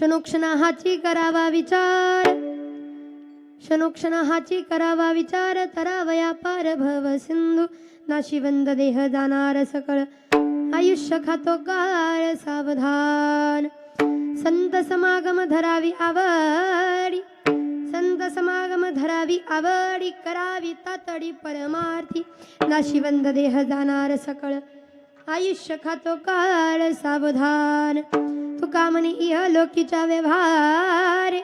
क्षणोक्षणाची करावा विचार, क्षणोक्षणाची करावा विचार, तरावया पार भव सिंधू, नाशिवंत देह जाणार सकळ, आयुष्य खातो काळ सावधान. संत समागम धरावी आवडी, संत समागम धरावी आवडी, करावी तातडी परमार्थी, नाशिवंत देह जाणार सकळ, आयुष्य खातो काळ सावधान. तुका म्हणे इह लोकीच्या व्यवहारे,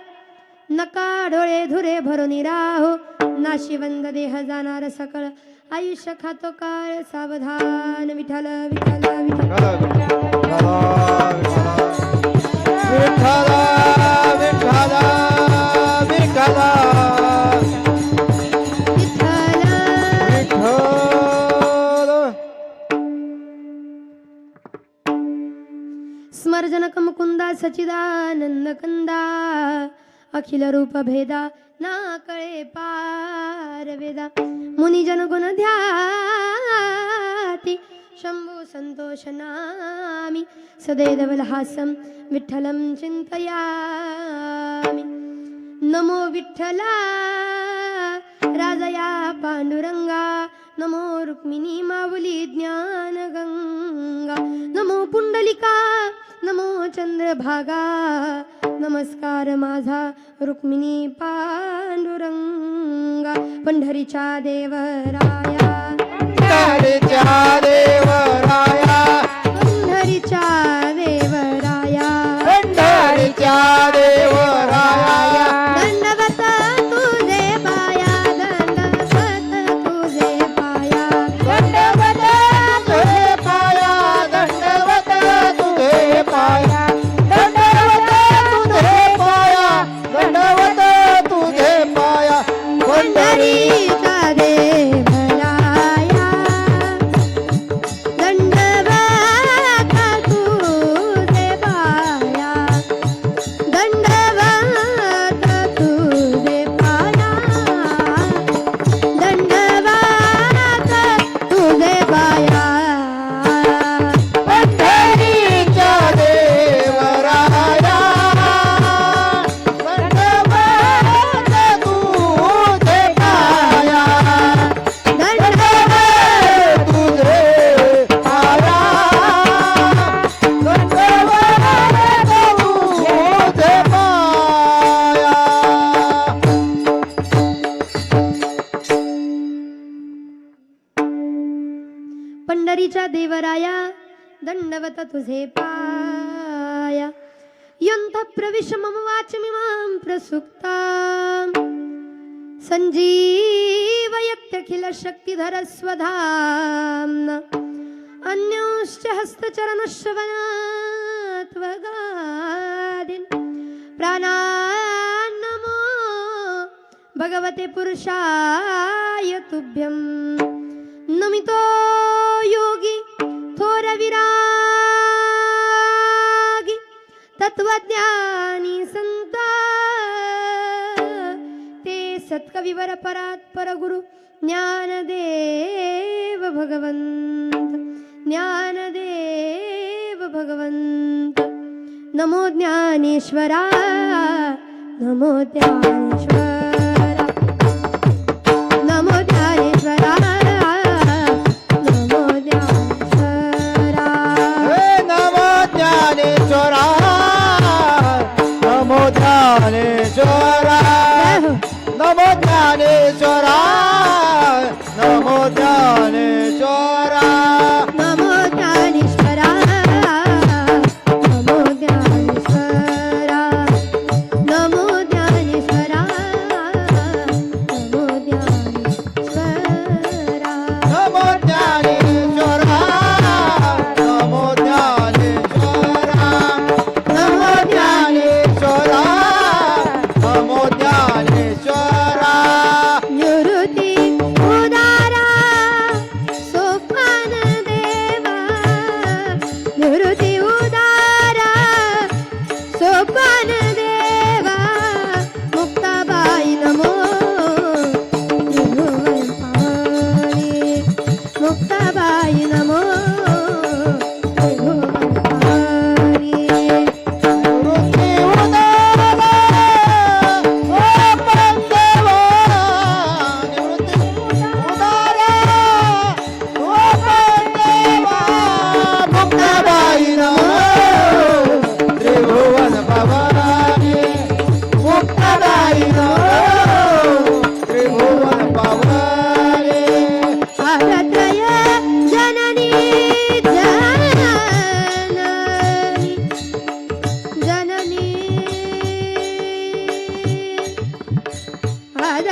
नका डोळे धुरे भरून राहो, नाशिवंत देह जाणार सकळ, आयुष्य खातो काळ सावधान. विठ्ठल विठ्ठल स्मर्जनक मुकुंदा सचिदानंद कंदा, अखिल रूप भेदा ना कळे पार वेदा, मुनिजन गुण ध्याती शंभू संतोष नामी, सदैवलहासं विठ्ठलं चिंतयामि. नमो विठ्ठला राजया पांडुरंगा, नमो रुक्मिणी माऊली ज्ञान गंगा, नमो पुंडलिका नमो चंद्रभागा, नमस्कार माझा रुक्मिणी पांडुरंगा. पंढरीच्या देवराया, पंढरीच्या देवराया, पंढरीच्या देवराया, पंढरीच्या देवराया, दंडवत तुझे पाया, दंडवत तुझे पाया, दंडवत तुझे पाया, दंडवत तुझे पाया, दंडवत तुझे पाया, दंडवत तुझे पाया. पंढरीच्या देवराया, दंडवत तुझे पाया, दंडवत तुझे पाया, दंडवत तुझे पाया. पंढरीच्या देवराया, दंडवत तुझे पाया, दंडवत तुझे पाया, दंडवत तुझे पाया. पंढरीच्या देवराया, दंडवत तुझे पाया. यंथ प्रविश मम वाचमिमां प्रसुप्तां, संजीवयत्यखिल शक्तिधर स्वधाम्ना, अन्योश्च हस्तचरणश्रवणात्वगादीन्, प्राणान्नमो भगवते पुरुषाय तुभ्यं. नमितो योगी थोर विरागी, तत्वज्ञानी संत, ते सत्कविवर परात्पर गुरु, ज्ञानदेव भगवंत, ज्ञानदेव भगवंत. नमो ज्ञानेश्वरा, नमो ज्ञानेश्वरा, नमो ज्ञानेश्वरा, नमो ज्ञानेश्वरा. हे नमो ज्ञानेश्वरा, नमो ज्ञानेश्वरा, नमो ज्ञानेश्वरा, नमो ज्ञानेश्वरा. नमो ज्ञानेश्वरा, नमो ज्ञानेश्वरा, नमो ज्ञानेश्वरा, नमो ज्ञानेश्वरा. नमो ज्ञानेश्वरा, नमो ज्ञानेश्वरा, नमो ज्ञानेश्वरा, नमो ज्ञानेश्वरा. निवृत्ती उदारा सोपान देवा, निवृत्ती उदारा सोपान देवा, मुक्ताबाई नमो त्रिभुवन पावनी, मुक्ताबाई नमो त्रिभुवन पावनी. निवृत्ती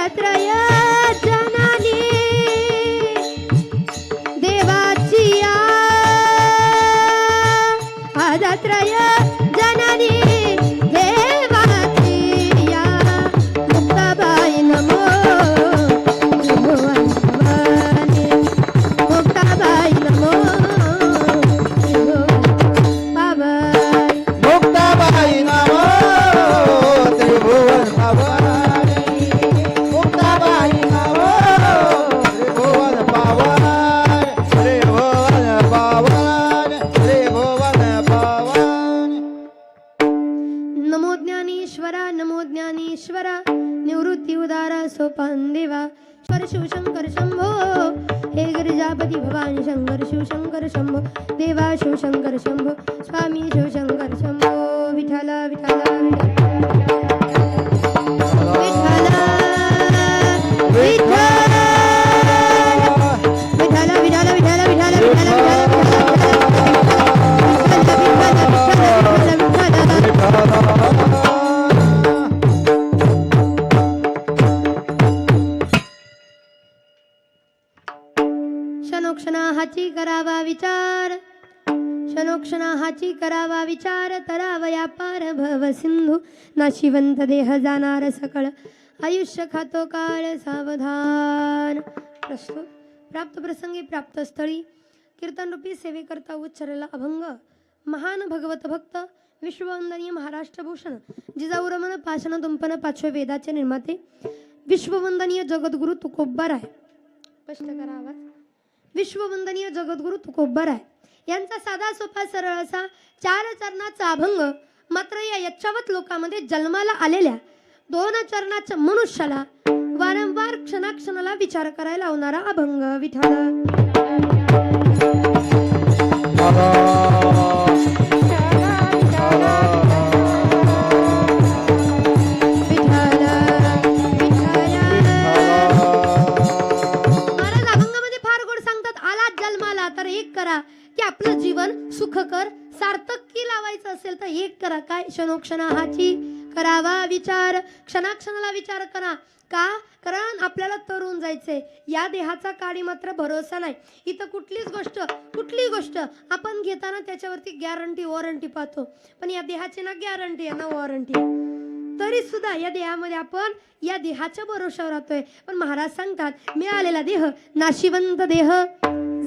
पादत्रय जननी देवाची या पादत्रय जननी देवाची या मुक्ताबाई नमो त्रिभुवन भवानी मुक्ताबाई नमो त्रिभुवन पावन मुक्ताबाई नमो त्रिभुवन पावनी मुक्ताबाई नमो त्रिभुवन पावन त्रिभुवन पावन त्रिभुवन पावन नमो ज्ञानेश्वरा नमो ज्ञानेश्वरा निवृत्ती उदारा सोपान देवा शंकर शिवशंकर शंभो हे गिरिजापती भवानी शंकर शिवशंकर शंभो देवा शिवशंकर शंभो स्वामी शिवशंकर शंभो विठ्ठल विठ्ठल विठ्ठल विठ्ठल विठ्ठल विठ्ठल विठ्ठल विठ्ठल क्षणोक्षणा हाची करावा विचार क्षणोक्षणा हाची करावा विचार तरावया पार भव सिंधू नाशिवंत देह जाणार सकळ आयुष्य खातो काळ सावधान प्रस्तुत प्राप्त प्रसंगी प्राप्त स्थळी कीर्तन रूपी सेवेकरता उच्चारला अभंग महान भगवत भक्त विश्ववंदनीय महाराष्ट्रभूषण जिजाऊ रमण पाषाण तुंपन पाचवे वेदाचे निर्माते विश्ववंदनीय जगद्गुरु तुकोबाराय स्पष्ट करा आवाज विश्ववंदनीय जगद्गुरु तुकोबाराय यांचा साधा सोपा सरळ असा 4 चरणाचा अभंग मात्र या यच्चावत लोकांमध्ये जन्माला आलेल्या 2 चरणाच्या मनुष्याला वारंवार क्षणाक्षणाला विचार करायला लावणारा अभंग विठ्ठल की आपलं जीवन सुखकर सार्थकी लावायचं असेल तर एक करा काय क्षणोक्षणा हाची करावा विचार क्षणाक्षणाला विचार करा का कारण आपल्याला तरुण जायचंय या देहाचा काळी मात्र भरोसा नाही इथं कुठली गोष्ट आपण घेताना त्याच्यावरती गॅरंटी वॉरंटी पाहतो पण या देहाची ना गॅरंटी आहे ना वॉरंटी तरी सुद्धा या देहामध्ये आपण या देहाच्या भरोशावर राहतोय पण महाराज सांगतात मिळालेला देह नाशिवंत देह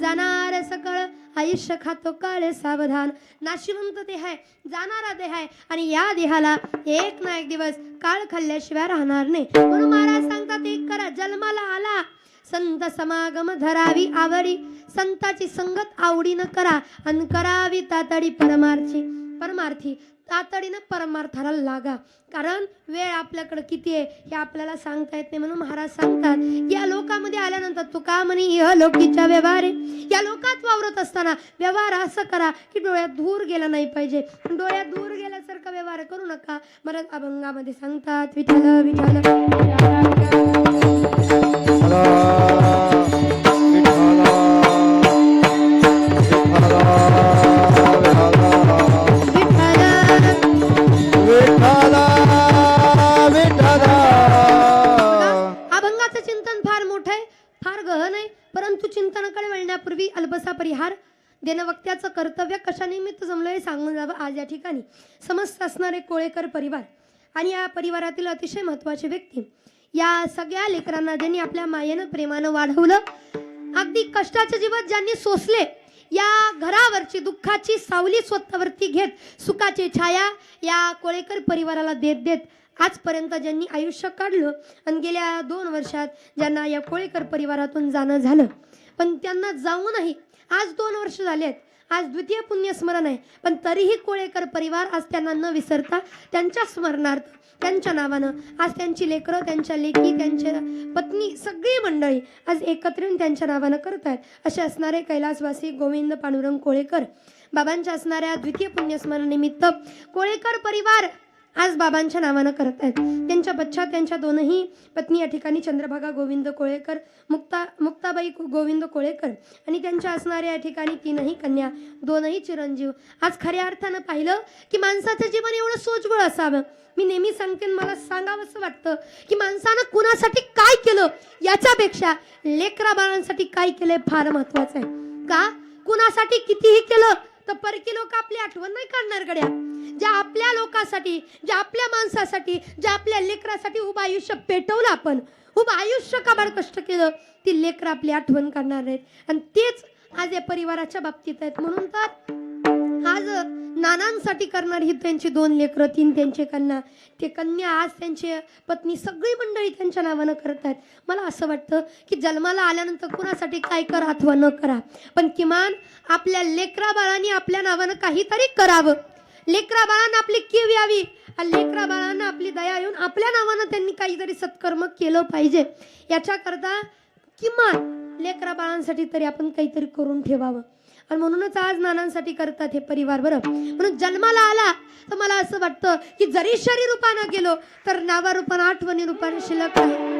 जाणार सकळ आयुष्य खातो काळ सावधान नाशिवंत देह आहे जाणारा देह आहे आणि या देहाला एक ना एक दिवस काळ खाल्ल्याशिवाय राहणार नाही म्हणून महाराज सांगतात एक करा जन्माला आला संत समागम धरावी आवडी संताची संगत आवडीनं करा आणि करावी तातडी परमार्थी तातडीनं परमार्थाला लागा कारण वेळ आपल्याकडे किती आहे हे आपल्याला सांगता येत नाही म्हणून महाराज सांगतात या लोकामध्ये आल्यानंतर तुका म्हणे इह लोकीच्या व्यवहार या लोकात वावरत असताना व्यवहार असं करा की डोळ्यात धूर गेला नाही पाहिजे डोळ्यात धूर गेल्यासारखा व्यवहार करू नका मला अभंगामध्ये सांगतात विठ्ठल विठ्ठल अभंगाचं चिंतन फार मोठं आहे फार गहन आहे परंतु चिंतनाकडे वळण्यापूर्वी अल्पसा परिहार देणं वक्त्याचं कर्तव्य कशा निमित्त जमलं हे सांगून जावं आज या ठिकाणी समस्त असणारे कोळेकर परिवार आणि या परिवारातील अतिशय महत्त्वाचे व्यक्ती या सगळ्या लेकरांना ज्यांनी आपल्या मायेनं प्रेमानं वाढवलं अगदी कष्टाचे जीवन ज्यांनी सोसले या घरावरची दुःखाची सावली स्वतःवरती घेत सुखाची छाया या कोळेकर परिवाराला देत देत आजपर्यंत ज्यांनी आयुष्य काढलं आणि गेल्या 2 वर्षात ज्यांना या कोळेकर परिवारातून जाणं झालं पण त्यांना जाऊनही आज 2 वर्ष झालेत आज द्वितीय पुण्यस्मरण आहे पण तरीही कोळेकर परिवार आज त्यांना न विसरता त्यांच्या स्मरणार्थ त्यांच्या नावानं आज त्यांची लेकरं त्यांच्या लेकी त्यांच्या पत्नी सगळी मंडळी आज एकत्रित त्यांच्या नावानं करतात असे असणारे कैलासवासी गोविंद पांडुरंग कोळेकर बाबांच्या असणाऱ्या द्वितीय पुण्यस्मरणानिमित्त कोळेकर परिवार आज बाबांच्या नावानं करत आहेत. त्यांच्या पश्चात त्यांच्या दोनही पत्नी या ठिकाणी चंद्रभागा गोविंद कोळेकर, मुक्ताबाई गोविंद कोळेकर आणि त्यांच्या असणाऱ्या या ठिकाणी तीनही कन्या, दोनही चिरंजीव. आज खऱ्या अर्थानं पाहिलं की माणसाचं जीवन एवढं सोज्वळ असावं. मी नेहमी सांगते, मला सांगावंसं वाटतं की माणसानं कुणासाठी काय केलं याच्यापेक्षा लेकरा बाळांसाठी काय केलंय फार महत्वाचं आहे. का कुणासाठी कितीही केलं तर परकी लोक आपली आठवण नाही काढणार गड्या. ज्या आपल्या लोकांसाठी, ज्या आपल्या माणसासाठी, ज्या आपल्या लेकरासाठी उभं आयुष्य पेटवलं, आपण उभं आयुष्य काबाड कष्ट केलं, ती लेकरं आपली आठवण काढणार आहेत. आणि तेच आज या परिवाराच्या बाबतीत आहेत. म्हणून तर आज नानांसाठी करणार ही त्यांची 2 लेकरं, 3 त्यांचे कन्या. ते कन्या आज त्यांचे पत्नी सगळी मंडळी त्यांच्या नावानं करत आहेत. मला असं वाटतं की जन्माला आल्यानंतर कुणासाठी काय करा अथवा न करा, पण किमान आपल्या लेकरा बाळांनी आपल्या नावानं काहीतरी करावं. लेकरा बाळांना आपली कीव यावी, लेकरा बाळांना आपली दया येऊन आपल्या नावानं त्यांनी काहीतरी सत्कर्म केलं पाहिजे. याच्याकरता किमान लेकरा बाळांसाठी तरी आपण काहीतरी करून ठेवावं. आणि म्हणूनच आज नानांसाठी करतात हे परिवार. बरं, म्हणून जन्माला आला तर मला असं वाटतं की जरी शरीर रूपानं गेलो तर नावा रूपानं, आठवणी रूपाने शिल्लक आहे.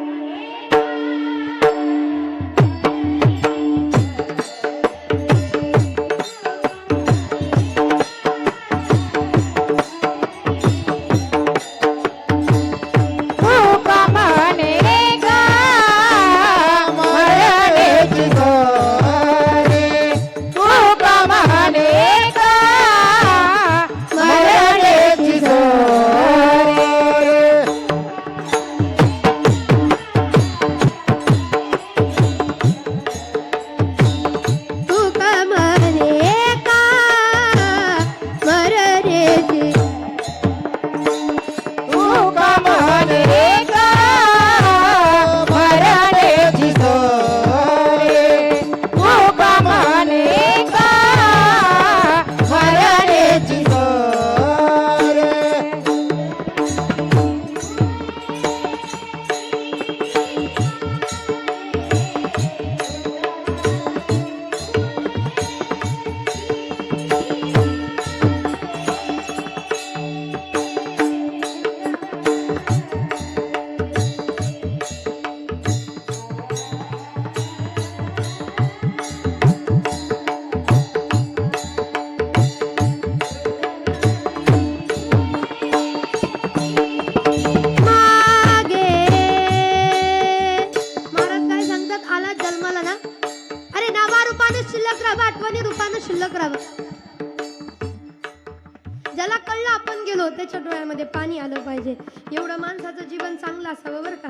ज्याला कळलं आपण गेलो त्याच्या डोळ्यामध्ये पाणी आलं पाहिजे. एवढं माणसाचं जीवन चांगलं असावं बरं का.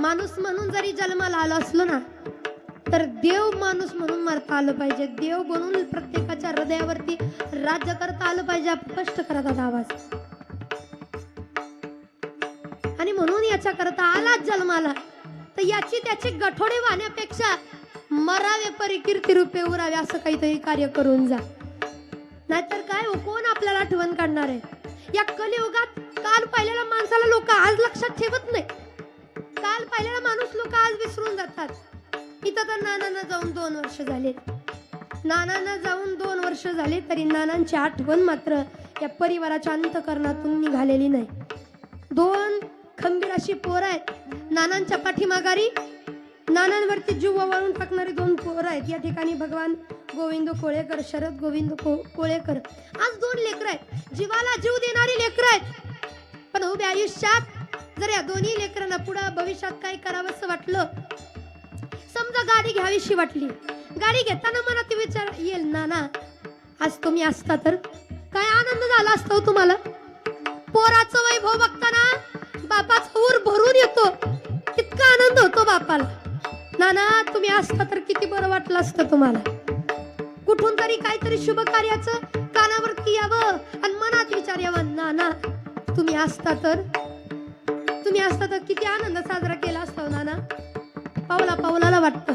माणूस म्हणून जरी जन्माला आलो असलो ना तर देव माणूस म्हणून मरता आलं पाहिजे. देव बनून प्रत्येकाच्या हृदयावरती राज्य करता आलं पाहिजे. स्पष्ट करा दादा आवाज. आणि म्हणून याच्या करता आलाच जन्माला तर याची त्याची गठोडे वाहण्यापेक्षा मरावे परी कीर्ती रूपे उरावे असं काहीतरी कार्य करून जा. नाहीतर काय कोण आपल्याला आठवण काढणार आहे. या कलियुगात काल पाहिलेल्या माणसाला लोक आज लक्षात ठेवत नाही. काल पाहिलेला माणूस लोक आज विसरून जातात. इथं तर नानांना जाऊन 2 वर्ष झाले. नानांना जाऊन 2 वर्ष झाले तरी नानांची आठवण मात्र या परिवाराच्या अंतःकरणातून निघालेली नाही. 2 खंबीर अशी पोरं आहेत. नानांच्या पाठीमागारी नानांवरती जीव ओवाळून टाकणारी 2 पोरं आहेत. या ठिकाणी भगवान गोविंद कोळेकर, शरद गोविंद कोळेकर. आज 2 लेकरं आहेत. जीवाला जीव देणारी लेकरं आहेत. पण उभ्या आयुष्यात जर या दोन्ही लेकरांना पुढे भविष्यात काय करावंसं वाटलं, समजा गाडी घ्यावीशी वाटली, गाडी घेताना मनात विचार येईल नाना आज तुम्ही असता तर काय आनंद झाला असता तुम्हाला. पोराचं वैभव बघताना बापाचा ऊर भरून येतो. इतका आनंद होतो बापाला. नाना तुम्ही असता तर किती बरं वाटलं असतं तुम्हाला. कुठून तरी काहीतरी शुभ कार्याचं कानावरती यावं आणि मनात विचार यावा नाना तुम्ही असता तर किती आनंद साजरा केला असता नाना. पावला पावलाला वाटतं.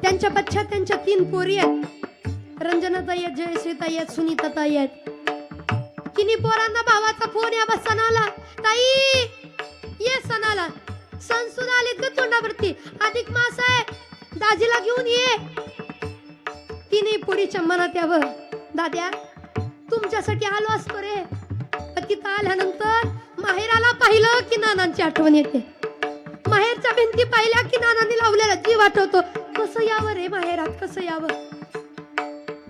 त्यांच्या पश्चात त्यांच्या 3 पोरी आहेत. रंजनाताई आहेत, जयश्रीताई आहेत, सुनीताताई आहेत. तिन्ही पोरांना भावाचा फोन या सणाला, ताई ये सणाला. सण सुद्धा आलेत ग तोंडावरती. अधिक मास आहे, दाजीला घेऊन ये. तिन्ही पोरीच्या मनात यावं दाद्या तुमच्यासाठी आलो असतो रे. तिथं आल्यानंतर माहेराला पाहिलं की नानांची आठवण येते. माहेरच्या भिंती पाहिल्या की नानांनी लावलेला जीव आठवतो. कसं यावं रे माहेरात, कसं यावं.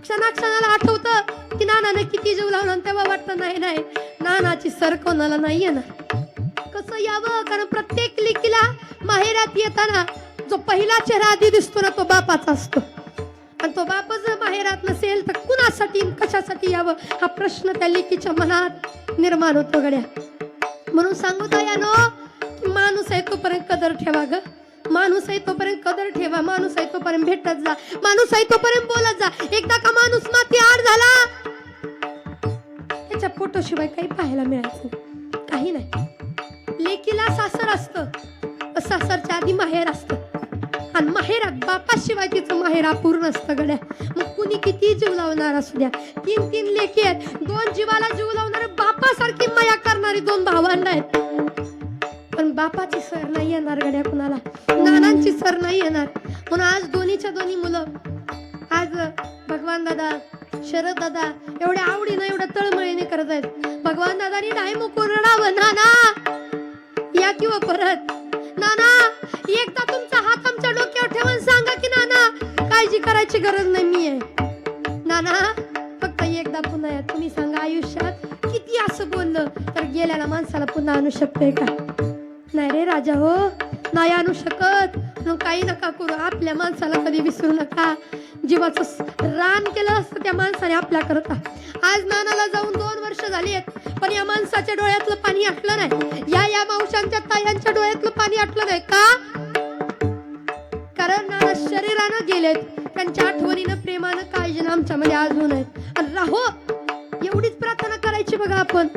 क्षणाक्षणाला आठवतं की नानाने किती जीव लावला. तेव्हा वाटतं नाही नाही, नानाची सर कोणाला नाही येणार. कसं यावं, कारण प्रत्येक लेकीला माहेरात येताना जो पहिला चेहरा आधी दिसतो ना तो बापाचा असतो. आणि तो बाप जर माहेरात नसेल तर कुणासाठी कशासाठी यावं हा प्रश्न त्या लेकीच्या मनात निर्माण होतो गड्या. म्हणून सांगू यानो, माणूस आहे तोपर्यंत कदर ठेवा ग. माणूस आहे तोपर्यंत कदर ठेवा. माणूस आहे तोपर्यंत भेटत जा. माणूस आहे तोपर्यंत बोलत जा. एकदा का माणूस माती आड झाला त्याच्या फोटोशिवाय काही पाहायला मिळायचं काही नाही. लेकीला सासर असतं, सासरच्या आधी माहेर असतं. आणि माहेरात बापाशिवाय तिचं माहेर अपूर्ण असतं गड्या. मग कुणी किती जीव लावणार असू द्या. 3 लेकी आहेत. 2 जीवाला जीव लावणारे बापासारखी माया करणारी 2 भावंड आहेत. पण बापाची सर नाही येणार गड्या कुणाला. नानांची सर नाही येणार. म्हणून आज दोन्हीच्या दोन्ही मुलं आज भगवान दादा, शरद दादा एवढ्या आवडीनं एवढ्या तळमळीने करत आहेत. भगवान दादानी नाही मुकून रडावं. नाना या किंवा परत. नाना एकदा तुमचा हात आमच्या डोक्यावर ठेवून सांगा की नाना काळजी करायची गरज नाही मी आहे. नाना फक्त एकदा पुन्हा या. तुम्ही सांगा आयुष्यात किती असं बोललं तर गेल्याला माणसाला पुन्हा आणू शकतोय का? नाही रे राजा हो, नाही आणू शकत. मग काही नका करू. आपल्या माणसाला कधी विसरू नका. जीवाचं रान केलं असतं त्या माणसाने आपल्या करता. आज नानाला जाऊन 2 वर्ष झाली आहेत पण या माणसाच्या डोळ्यातलं पाणी आटलं नाही. या मावशांच्या तायांच्या डोळ्यातलं पाणी आटलं नाही का? कारण नाना शरीरानं गेलेत. त्यांच्या आठवणीनं प्रेमानं काळजीनं आमच्यामध्ये अजून आहेत. आणि राहो एवढीच प्रार्थना करायची बघा आपण.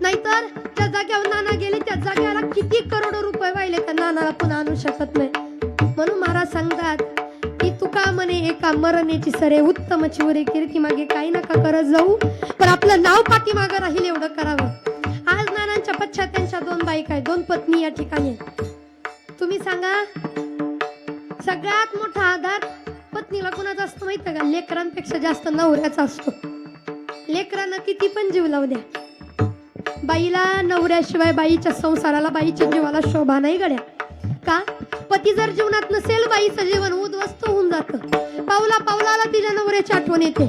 नाहीतर त्या जाग्यावर नाना गेले त्या जाग्याला किती करोडो रुपये वाहिले त्या नानाला पुन्हा आणू शकत नाही. म्हणून महाराज सांगतात की तुका म्हणे एका मरणेची सरे उत्तमची उरे कीर्ती मागे काही नका करत जाऊ पण आपलं नाव पाठीमागं राहील एवढं करावं. आज नानांच्या पश्चात त्यांच्या 2 बायका आहेत, 2 पत्नी या ठिकाणी. तुम्ही सांगा सगळ्यात मोठा आधार पत्नीला कुणाचा असतो माहिती का? लेकरांपेक्षा जास्त नवऱ्याचा असतो. लेकरांना किती पण जीव लावू द्या, बाईला नवऱ्याशिवाय बाईच्या संसाराला बाईच्या जीवाला शोभा नाही गड्या. का? पती जर जीवनात नसेल बाईचं जीवन उद्ध्वस्त होऊन जातं. पावला पावलाला तिच्या नवऱ्याची आठवण येते.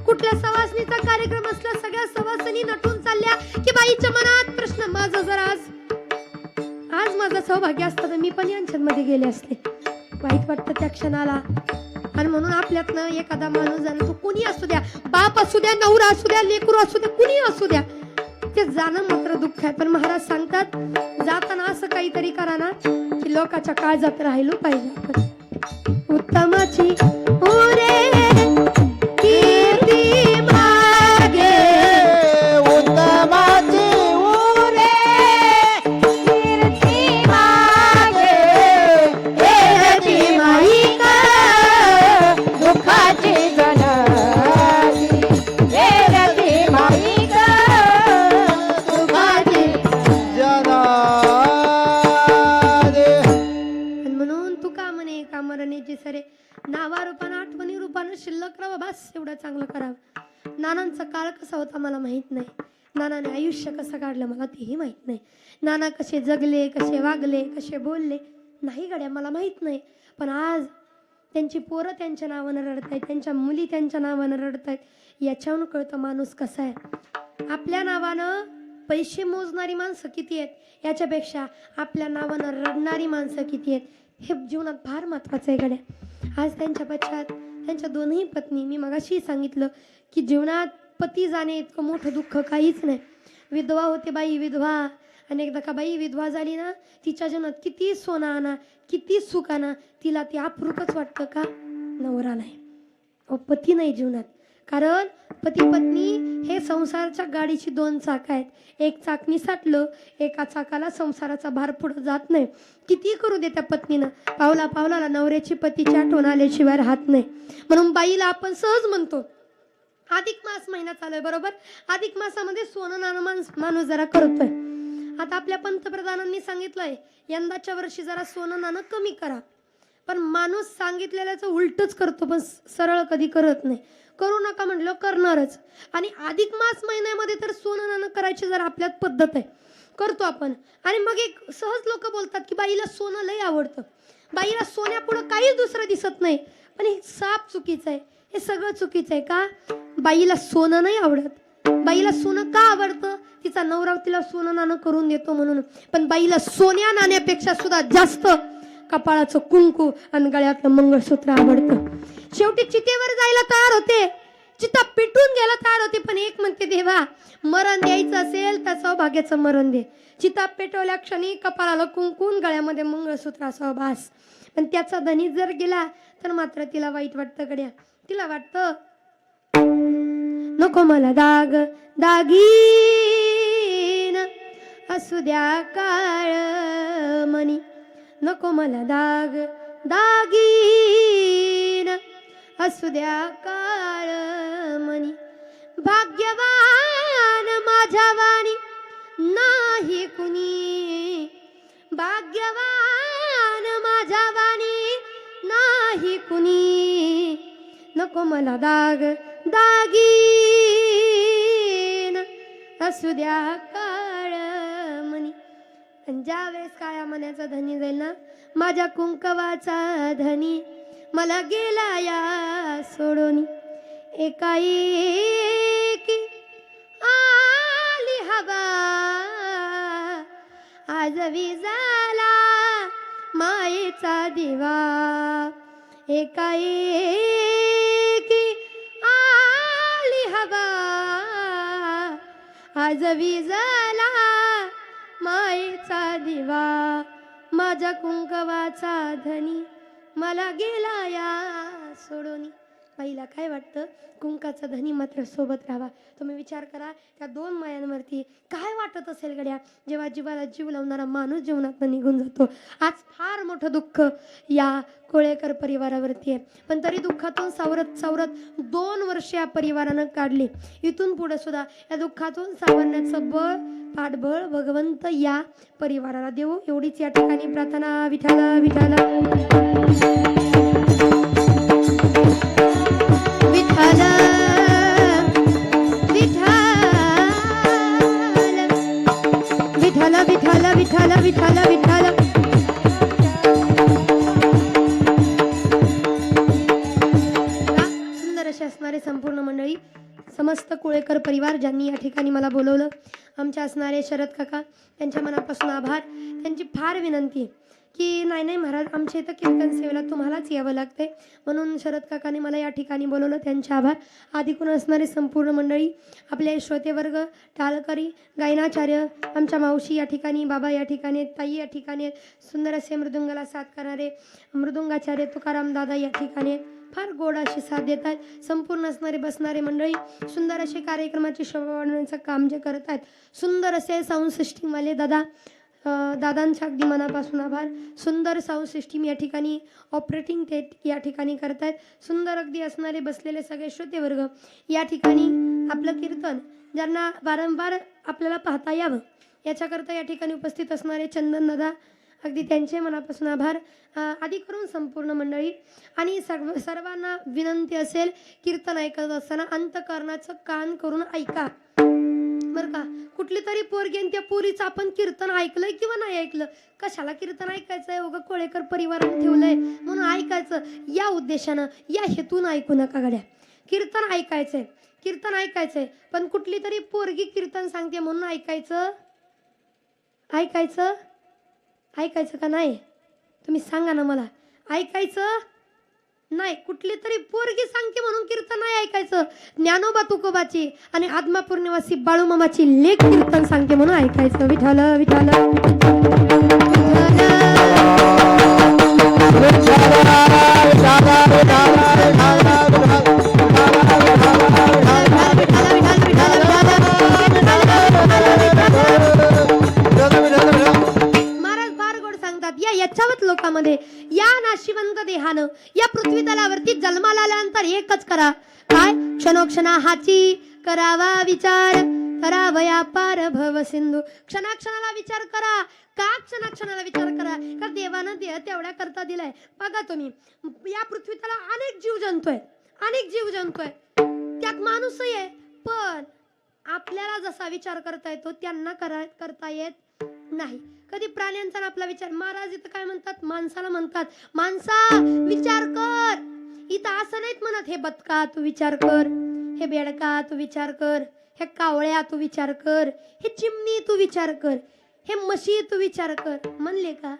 कुठल्या सवासणीचा कार्यक्रम असला सगळ्या सवासणी नटून चालल्या की बाईच्या मनात प्रश्न माझं जर आज माझं सौभाग्य असतं तर मी पण यांच्यामध्ये गेले असते. वाईट वाटतं त्या क्षणाला. आणि म्हणून आपल्यातनं एखादा माणूस झाला तो कुणी असू द्या, बाप असू द्या, नवरा असू द्या, लेकरू असू द्या, कुणी असू द्या, ते जाणं मात्र दुःख आहे. पण महाराज सांगतात जाताना असं काहीतरी करा ना की लोकांच्या काळजात राहिलो पाहिजे आपण. उत्तमाची उरे कीर्ती मागे, उत्तमाची उरे कीर्ती मागे, देहची माईका दुःखाची जनाची, देहची माईका दुःखाची जनाची. म्हणून तू का म्हणे का मरणेची सरे नावा रूपानं आठवणी रूपानं शिल्लक राहावं. बस एवढं चांगलं करावं. नानांचा काळ कसा होता मला माहित नाही. नानाने आयुष्य कसं काढलं मला तेही माहित नाही. नाना कसे जगले, कसे वागले, कसे बोलले नाही गड्या मला माहित नाही. पण आज त्यांची पोरं त्यांच्या नावानं रडतायत, त्यांच्या मुली त्यांच्या नावानं रडतायत. याच्यावरून कळतं माणूस कसा आहे. आपल्या नावानं पैसे मोजणारी माणसं किती आहेत याच्यापेक्षा आपल्या नावानं रडणारी माणसं किती आहेत हे जीवनात फार महत्वाचं आहे गड्या. आज त्यांच्या पश्चात त्यांच्या 2ही पत्नी, मी मगाशी सांगितलं की जीवनात पती जाणे इतकं मोठं दुःख काहीच नाही. विधवा होते बाई विधवा. आणि एकदा का बाई विधवा झाली ना तिच्या जीवनात किती सोनं आणा, किती सुख आणा, तिला ते अप्रूपच वाटतं का? नवरा नाही, पती नाही जीवनात. कारण पती पत्नी हे संसाराच्या गाडीची 2 चाक आहेत. एक चाक निसटलं, एका चाकाला संसाराचा भार पुढे जात नाही. किती करू दे त्या पत्नीनं, पावला पावलाला नवऱ्याची पतीची आठवण आल्याशिवाय राहत नाही. म्हणून बाईला आपण सहज म्हणतो. अधिक मास महिना चालू आहे बरोबर. अधिक मासामध्ये सोनं नाणं माणूस जरा करतोय. आता आपल्या पंतप्रधानांनी सांगितलंय यंदाच्या वर्षी जरा सोनं नाणं कमी करा. पण माणूस सांगितलेल्याचं उलटच करतो पण सरळ कधी करत नाही. करू नका म्हटलं करणारच. आणि अधिक मास महिन्यामध्ये तर सोनं नाणं करायची जर आपल्यात पद्धत आहे, करतो आपण. आणि मग एक सहज लोक बोलतात की बाईला सोनं लय आवडतं, बाईला सोन्यापुढं काहीच दुसरं दिसत नाही. पण हे साप चुकीचं आहे, हे सगळं चुकीचं आहे. का? बाईला सोनं नाही आवडत. बाईला सोनं का आवडतं? तिचा नवरा तिला सोनं नाणं करून देतो म्हणून. पण बाईला सोन्या नाण्यापेक्षा सुद्धा जास्त कपाळाचं कुंकू आणि गळ्यातलं मंगळसूत्र आवडतं. शेवटी चितेवर जायला तयार होते, चिता पेटून घ्यायला तयार होते. पण एक म्हणते, देवा मरण द्यायचं असेल तर सौभाग्याचं मरण दे. चिता पेटवल्या क्षणी कपाळाला कुंकून गळ्यामध्ये मंगळसूत्र असावं बास. पण त्याचा धनी जर गेला तर मात्र तिला वाईट वाटतं गड्या. तिला वाटतं नको मला दाग दागीन असू द्या काळ मनी, नको मला दाग दागीन असू द्या काळ मनी. भाग्यवान माझ्या वाणी नाही कुणी, भाग्यवान माझ्या वाणी नाही कुणी. नको मला दाग दागीन असू द्या काळ मनी. आणि ज्या वेळेस काळ्या मण्याचा धनी जाईल ना, माझ्या कुंकवाचा धनी मला गेला या सोडून. एकाएकी आली हवा आज विझाला मायेचा दिवा. एकाएकी आली हवा आज विझाला मायेचा दिवा. माझ्या कुंकवाचा धनी मला गेला या सोडून. बाईला काय वाटतं? कुंकाचा धनी मात्र सोबत राहावा. तुम्ही विचार करा, त्या दोन मायांवरती काय वाटत असेल गड्या, जेव्हा जीवाला जीव लावणारा माणूस जीवनात निघून जातो. आज फार मोठं दुःख या कोळेकर परिवारावरती आहे. पण तरी दुःखातून सावरत सावरत 2 वर्ष या परिवारानं काढली. इथून पुढे सुद्धा या दुःखातून सावरण्याचं बळ पाठबळ भगवंत या परिवाराला देऊ, एवढीच या ठिकाणी प्रार्थना. विठाला विठाला विठाला विठाला विठाला विठाला विठाला विठाला. सुंदर असे असणारे संपूर्ण मंडळी, समस्त कोळेकर परिवार ज्यांनी या ठिकाणी मला बोलवलं, आमच्या असणारे शरद काका, त्यांच्या मनापासून आभार. त्यांची फार विनंती की नाही नाही महाराज, आमच्या इथं कीर्तन सेवेला तुम्हालाच यावं लागते, म्हणून शरद काकाने मला या ठिकाणी बोलवलं. त्यांचे आभार. आधीकून असणारे संपूर्ण मंडळी, आपले श्रोतेवर्ग, टाळकरी, गायनाचार्य, आमच्या मावशी या ठिकाणी, बाबा या ठिकाणी, ताई या ठिकाणी, सुंदर असे मृदुंगाला साथ करणारे मृदुंगाचार्य तुकाराम दादा या ठिकाणी फार गोड अशी साथ देत आहेत. संपूर्ण असणारे बसणारे मंडळी, सुंदर असे कार्यक्रमाची शोभा वाढवण्याचं काम जे करत आहेत, सुंदर असे साऊंड सिस्टीमवाले दादा, दादांच्या अगदी मनापासून आभार. सुंदर साऊंड सिस्टीम या ठिकाणी ऑपरेटिंग ते या ठिकाणी करतायत. सुंदर अगदी असणारे बसलेले सगळे श्रोतेवर्ग, या ठिकाणी आपलं कीर्तन ज्यांना वारंवार आपल्याला पाहता यावं याच्याकरता या ठिकाणी उपस्थित असणारे चंदन दादा, अगदी त्यांचे मनापासून आभार. आधी करून संपूर्ण मंडळी आणि सर्वांना विनंती असेल, कीर्तन ऐकत असताना अंतःकरणाचं कान करून ऐका बरं का. कुठली तरी पोरगी आणि त्या पोरीचं आपण कीर्तन ऐकलंय किंवा नाही ऐकलं, कशाला कीर्तन ऐकायचंय, उगा कोळेकर परिवाराने ठेवलंय म्हणून ऐकायचं, या उद्देशानं या हेतून ऐकू नका गड्या. कीर्तन ऐकायचंय, कीर्तन ऐकायचंय, पण कुठली तरी पोरगी कीर्तन सांगते म्हणून ऐकायचं? ऐकायचं ऐकायचं का नाही? तुम्ही सांगा ना मला. ऐकायचं नाही. कुठली तरी पोरगी सांगते म्हणून कीर्तन नाही ऐकायचं. ज्ञानोबा तुकोबाची आणि आदमापूर निवासी बाळूमामाची लेख कीर्तन सांगते म्हणून ऐकायचं. विठाल विठाल यच्छावत लोकांमध्ये या नाशिवंत देहानं या पृथ्वी तलावरती जन्माला आल्यानंतर एकच करा, काय? क्षणोक्षणा हाची करावा विचार, करावया पार भव सिंधू. क्षणाक्षणाला विचार करा. का क्षणाक्षणाला विचार करा? का देवानं देह तेवढ्या करता दिलाय. बघा तुम्ही, या पृथ्वी तलावर अनेक जीव जंतू आहेत, अनेक जीव जंतू आहे, त्यात माणूसही आहे, पण आपल्याला जसा विचार करता येतो त्यांना करता येत नाही. कधी प्राण्यांचा ना आपला विचार. महाराज इथं काय म्हणतात, माणसाला म्हणतात, माणसा विचार कर. इथं असं नाहीत म्हणत, हे बदका तू विचार कर, हे बेडका तू विचार कर, हे कावळ्या तू विचार कर, हे चिमणी तू विचार कर, हे म्हशी तू विचार कर. म्हणले का?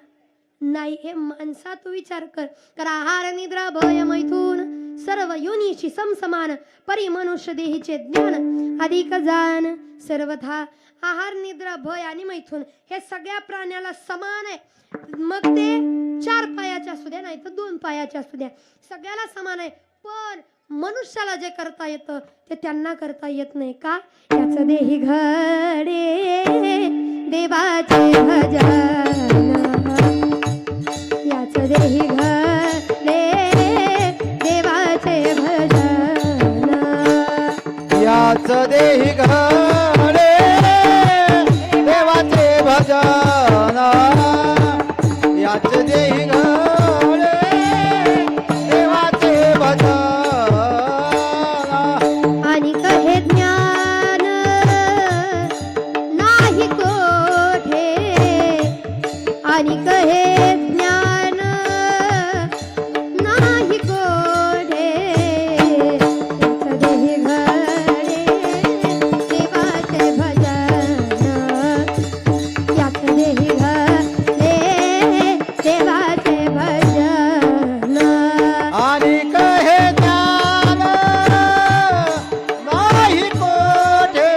नाही. हे माणसा तू विचार कर. कर आहार निद्रा भय मैथून सर्व योनीशी समसमान, परी मनुष्य देहीचे ज्ञान अधिक जाण सर्वथा. आहार निद्रा भय आणि मैथून हे सगळ्या प्राण्याला समान आहे. मग ते 4 पायाचे असू द्या नाही तर 2 पायाचे असू द्या, सगळ्याला समान आहे. पण मनुष्याला जे करता येतं ते त्यांना करता येत नाही. का? याच देही घडे देवाचे भजन, याच देही घडे देवाचे भजन, याच देही घडे देवाचे भजन, याच देही घडे देवाचे भजन. आणि कहे ज्ञान नाही कोठे, आणि कहे ज्ञान नाही कोठे, याच देही घडे देवाचे भजन, याच देही घडे देवाचे भजन. आणि कहे ज्ञान नाही कोठे,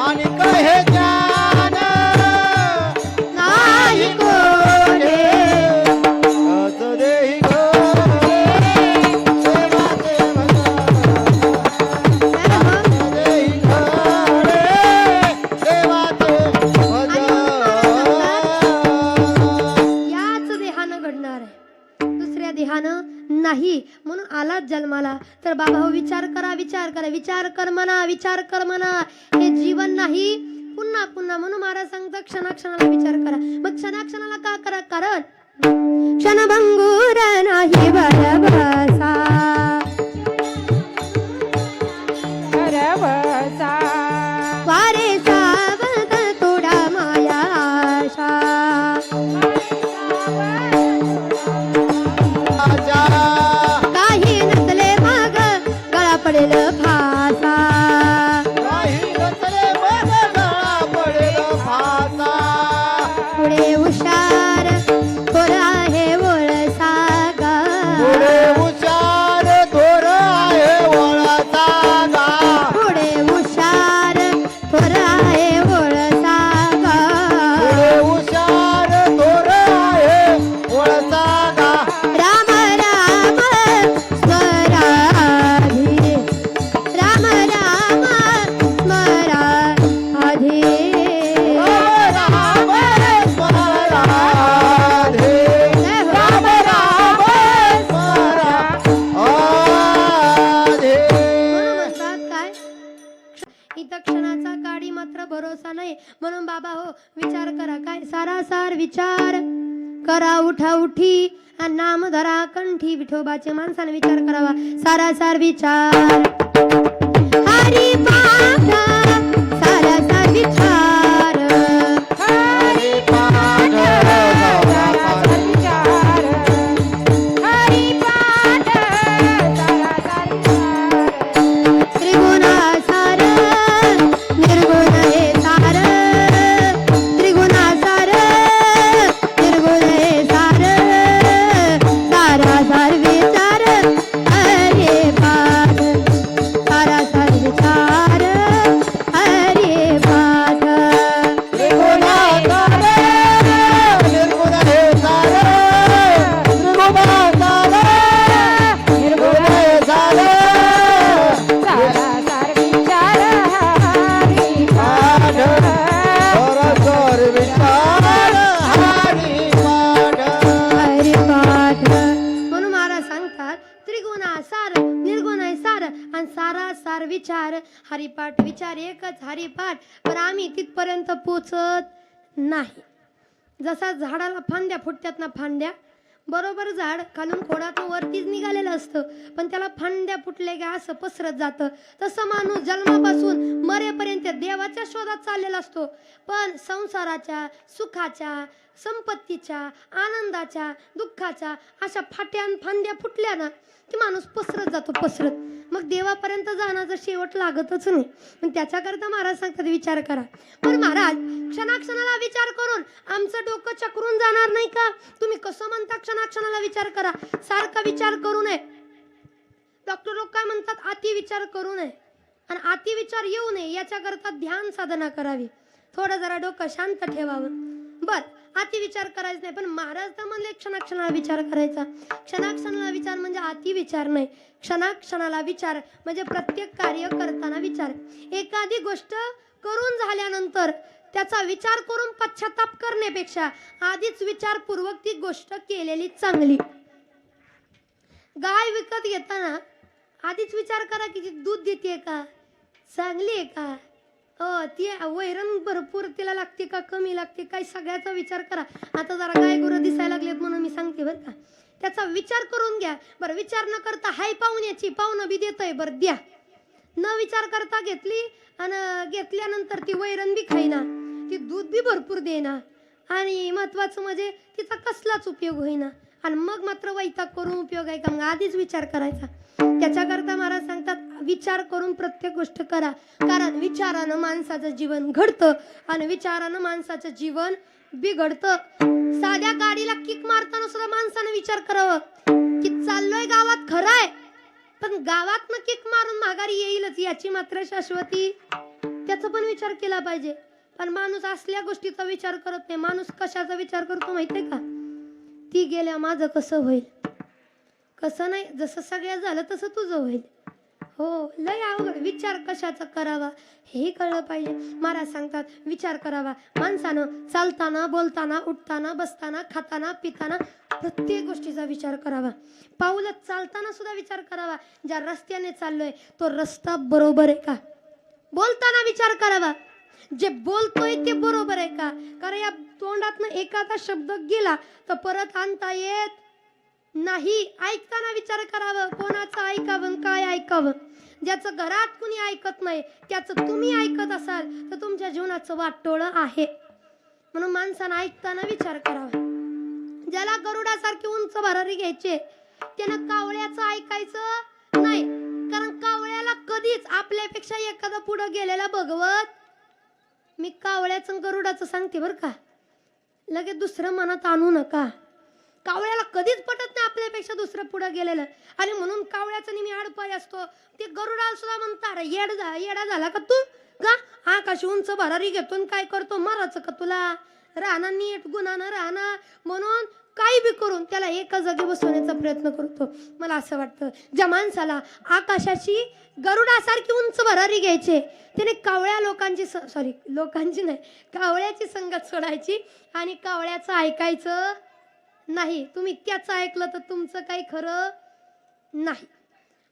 आणि कहे ज्ञान नाही कोठे, याच देही घडे देवाचे भजन, देही घडे देवाचे भजन. याच देहानं घडणार आहे, दुसऱ्या देहानं नाही. म्हणून आलाच जन्माला तर बाबा हो विचार करा, विचार करा, विचार कर म्हणा, विचार कर म्हणा. हे जीवन नाही पुन्हा पुन्हा. म्हणून महाराज सांगतात क्षणाक्षणाला विचार करा. मग क्षणाक्षणाला का करा? कारण क्षणभंगूर नाही भरभसा, वारे सावध तोडा माया आशा, राजा काही नसले माग गळा पडेल फासा, काही नसले मन गळा पडेल फासा. पुढे हुशार थोर आहे वळसा गा, पुढे हुशार थोर आहे वळसा गा, पुढे हुशार थोर आहे वळसा गा, पुढे हुशार थोर आहे वळसा गा. राम राम स्मराधी, राम राम स्मराधी, राम स्मरा राधे, राम राम स्मरा राधे. म्हणून म्हणतात काय, इथं क्षणाचा काळी मात्र भरोसा नाही. म्हणून बाबा हो विचार करा. काय? सारासार विचार करा, उठा उठी आणि नाम धरा कंठी. विठोबाचे माणसाने विचार करावा. सारासार विचार हरी पाठ, सारासार विचार, हरी पाठ सारासार विचार, हरी पाठ सारासार विचार. त्रिगुणासार निर्गुण हे सार, त्रिगुणासार निर्गुण हे सार, सारासार विचार हरे पाठ, सारासार विचार हरे पाठ. त्रिगुणाकार निर्गुण हे सार, त्रिगुणाकार निर्गुण हे सार, सारासार विचार हरी पाठ, सारासार विचार हरी पाठ. हरिपाठ. म्हणून महाराज सांगतात त्रिगुणासार निर्गुण आहे सार आणि सारासार विचार हरिपाठ. विचार एकच हरिपाठ. पण आम्ही तिथपर्यंत पोचत नाही. जसा झाडाला फांद्या फुटतात ना फांद्या, बरोबर झाड खालून खोडातून वरतीच निघालेलं असतं, पण त्याला फांद्या फुटले का असं पसरत जातं. तसं माणूस जन्मापासून मरेपर्यंत देवाच्या शोधात चाललेला असतो, पण संसाराच्या, सुखाच्या, संपत्तीच्या, आनंदाच्या, दुःखाच्या अशा फांद्या फुटल्या ना की माणूस पसरत जातो, पसरत. मग देवापर्यंत जाण्याचा शेवट लागतच नाही. पण त्याच्याकरता महाराज सांगतात विचार करा. पण महाराज क्षणाक्षणाला विचार करून आमचं डोकं चक्रून जाणार नाही का? तुम्ही कसं म्हणता क्षणाक्षणाला विचार करा, सारखा विचार करू नये. डॉक्टर लोक काय म्हणतात, अति विचार करू नये आणि अति विचार येऊ नये याच्याकरता ध्यान साधना करावी. थोडं जरा डोकं शांत ठेवावं. बर, अति विचार करायचा नाही, पण महाराज तर म्हणले क्षणाक्षणाला विचार करायचा. क्षणाक्षणाला विचार म्हणजे अति विचार नाही. क्षणाक्षणाला विचार म्हणजे प्रत्येक कार्य करताना विचार. एखादी गोष्ट करून झाल्यानंतर त्याचा विचार करून पश्चाताप करण्यापेक्षा आधीच विचारपूर्वक ती गोष्ट केलेली चांगली. गाय विकत घेताना आधीच विचार करा की ती दूध देते का, चांगली आहे का, ती वैरण भरपूर तिला लागते का कमी लागते, काही सगळ्याचा विचार करा. आता जरा गाय गुरं दिसायला लागलेत म्हणून मी सांगते बरं का, त्याचा विचार करून घ्या. बरं, विचार न करता हाय पाहुण्याची, पाहुणं बी देतंय, बरं द्या. न विचार करता घेतली आणि घेतल्यानंतर ती वैरण बी खाईना, ती दूध बी भरपूर देना आणि महत्वाचं म्हणजे तिचा कसलाच उपयोग होईना आणि मग मात्र वैताग करून उपयोग आहे का? मग आधीच विचार करायचा. त्याच्याकरता महाराज सांगतात विचार करून प्रत्येक गोष्ट करा, कारण विचारानं माणसाचं जीवन घडतं आणि विचारानं माणसाचं जीवन बिघडतं. साध्या गाडीला किक मारताना सुद्धा माणसानं विचार करावं की चाललोय गावात खरं आहे, पण गावातनं किक मारून माघारी येईलच याची मात्र शाश्वती, त्याचा पण विचार केला पाहिजे. पण माणूस असल्या गोष्टीचा विचार करत नाही. माणूस कशाचा विचार करतो माहितीये का? ती गेल्या माझं कसं होईल, कसं नाही, जसं सगळ्या झालं तसं तुझं होईल. हो, लय अवघड. विचार कशाचा करावा हे कळलं पाहिजे. महाराज सांगतात विचार करावा. माणसानं चालताना, बोलताना, उठताना, बसताना, खाताना, पिताना प्रत्येक गोष्टीचा विचार करावा. पाऊलच चालताना सुद्धा विचार करावा, ज्या रस्त्याने चाललोय तो रस्ता बरोबर आहे का. बोलताना विचार करावा, जे बोलतोय ते बरोबर आहे का. कारण या तोंडातनं एखादा शब्द गेला तर परत आणता येत नाही. ऐकताना विचार करावं, कोणाचं ऐकावं, काय ऐकावं. ज्याचं घरात कुणी ऐकत नाही त्याचं तुम्ही ऐकत असाल तर तुमच्या जीवनाचं वाटोळं आहे. म्हणून माणसानं ऐकताना विचार करावा. ज्याला गरुडासारखी उंच भरारी घ्यायचे त्यानं कावळ्याचं ऐकायचं नाही, कारण कावळ्याला कधीच आपल्यापेक्षा एखादा पुढं गेलेला बघवत. मी कावळ्याचं गरुडाचं सांगते बरं का, लगेच दुसरं मनात आणू नका. कावळ्याला कधीच पटत नाही आपल्यापेक्षा दुसरं पुढे गेलेलं, आणि म्हणून कावळ्याचा नेहमी आडपाय असतो. ते गरुडाला सुद्धा म्हणतात येडा झाला का तू, का आकाशी उंच भरारी घेतो काय करतो, मारायचं का तुला, राहणार नीट गुणानं राहणार. म्हणून काही बी करून त्याला एका जागी बसवण्याचा प्रयत्न करतो. मला असं वाटतं ज्या माणसाला आकाशाची गरुडासारखी उंच भरारी घ्यायचे त्याने कावळ्या लोकांची नाही, कावळ्याची संगत सोडायची आणि कावळ्याचं ऐकायचं नाही. तुम्ही त्याचं ऐकलं तर तुमचं काही खरं नाही.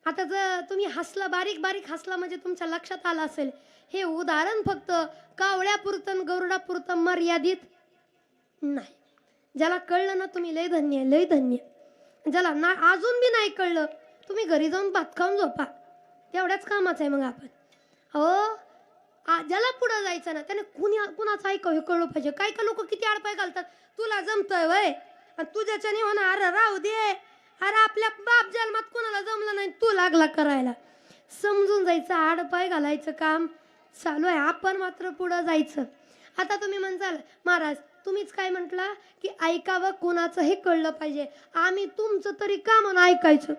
आता जर तुम्ही हसला, बारीक बारीक हसला म्हणजे तुमच्या लक्षात आलं असेल हे उदाहरण फक्त कावळ्यापुरतं गरुडापुरतं मर्यादित नाही. ज्याला कळलं ना तुम्ही लय धन्य, लय धन्य. ज्याला ना अजून बी नाही कळलं तुम्ही घरी जाऊन भात खाऊन झोपा, तेवढ्याच कामाचं आहे. मग आपण ज्याला पुढं जायचं ना त्याने कुणाचं ऐकावं हे कळलं पाहिजे. काही का लोक किती आडपाय घालतात, तुला जमतंय वय तुझ्याच्याने होणार, अरे राहू दे, अरे आपल्या बाप जन्मात कुणाला जमलं नाही तू लागला करायला. समजून जायचं, आडपाय घालायचं काम चालू आहे, आपण मात्र पुढं जायचं. आता तुम्ही म्हणसाल महाराज तुम्हीच काय म्हटला की ऐकावं कुणाचं हे कळलं पाहिजे. आम्ही तुमचं तरी का म्हणून ऐकायचं.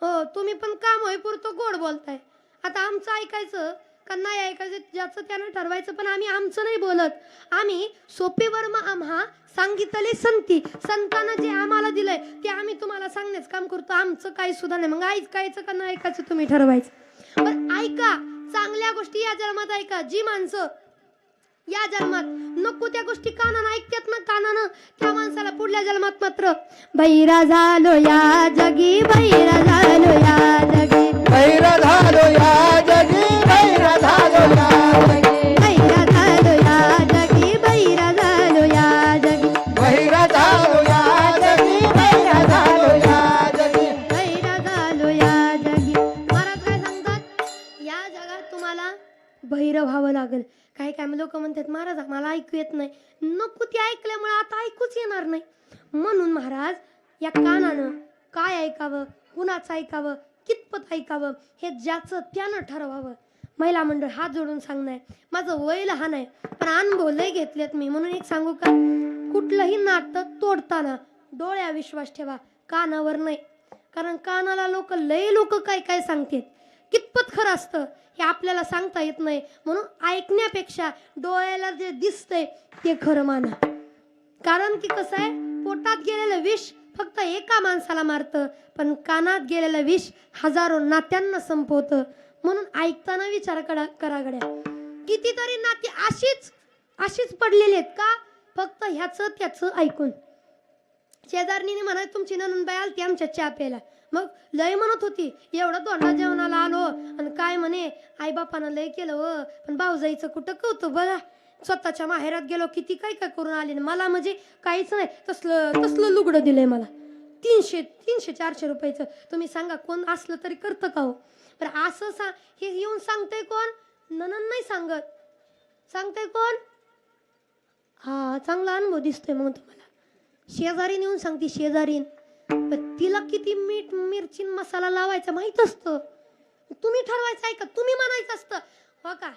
हो, तुम्ही पण काम होईपुरतं गोड बोलताय. आता आमचं ऐकायचं का नाही ऐकायचं ज्याचं त्यानं ठरवायचं, पण आम्ही आमचं नाही बोलत. आम्ही सोपेवर मग आम्हा सांगितले संती, संतांना जे आम्हाला दिलंय ते आम्ही तुम्हाला सांगण्याचं काम करतो. आमचं काही सुद्धा नाही. मग ऐकायचं का नाही ऐकायचं तुम्ही ठरवायचं. पण ऐका, चांगल्या गोष्टी या जन्मात ऐका. जी माणसं या जन्मात नको त्या गोष्टी कानानं ऐकतात ना कानानं, त्या माणसाला पुढल्या जन्मात मात्र बैरा झालो या जगी, बैरा झालो या जगी, बैरा झालो या जगी, बैरा झालो या जगी, बैरा झालो या जगी, बैरा झालो या जगी, बैरा झालो या जगी, लोक म्हणतात महाराज मला ऐकू येत नाही. नको ते ऐकल्यामुळे आता ऐकूच येणार नाही. म्हणून महाराज या कानानं काय ऐकावं, कुणाचं ऐकावं, कितपत ऐकावं हे ज्याचं त्यानं ठरवावं. महिला मंडळ हात जोडून सांगणार. माझं वय लहान आहे पण अनुभव लय घेतलेत मी. म्हणून एक सांगू का, कुठलंही नातं तोडताना डोळ्या विश्वास ठेवा, कानावर नाही. कारण कानाला लोक काय काय सांगतात, कितपत खरं असतं हे आपल्याला सांगता येत नाही. म्हणून ऐकण्यापेक्षा डोळ्याला जे दिसतंय ते खरं माना. कारण की कसं आहे, पोटात गेलेलं विष फक्त एका माणसाला मारतं, पण कानात गेलेलं विष हजारो नात्यांना संपवतं. म्हणून ऐकताना विचार करा गड्या. कितीतरी नाती अशीच पडलेली आहेत का, फक्त ह्याचं त्याचं ऐकून. शेजारणीने म्हणा तुमची नणंदबाई आलती आमच्या चहा प्यायला, मग लय म्हणत होती एवढं दोंडा जेवणाला आलो आणि काय म्हणे आईबापानं लय केलं व, पण भाऊजाईचं कुठं कौतुक बघा, स्वतःच्या माहेरात गेलो किती काय काय करून आले. मला म्हणजे काहीच नाही, तसलं लुगडं दिलंय मला 300-400 रुपयाचं. तुम्ही सांगा कोण असलं तरी करतं का हो? पण असं हे येऊन सांगतंय कोण? नणंद नाही सांगत, सांगतंय कोण? हा चांगला अनुभव दिसतोय मग तुम्हाला. शेजारीन येऊन सांगते, शेजारीन. तिला किती मीठ मिरची मसाला लावायचा माहित असतं, तुम्ही ठरवायचं आहे का? तुम्ही म्हणायचं असतं हो का,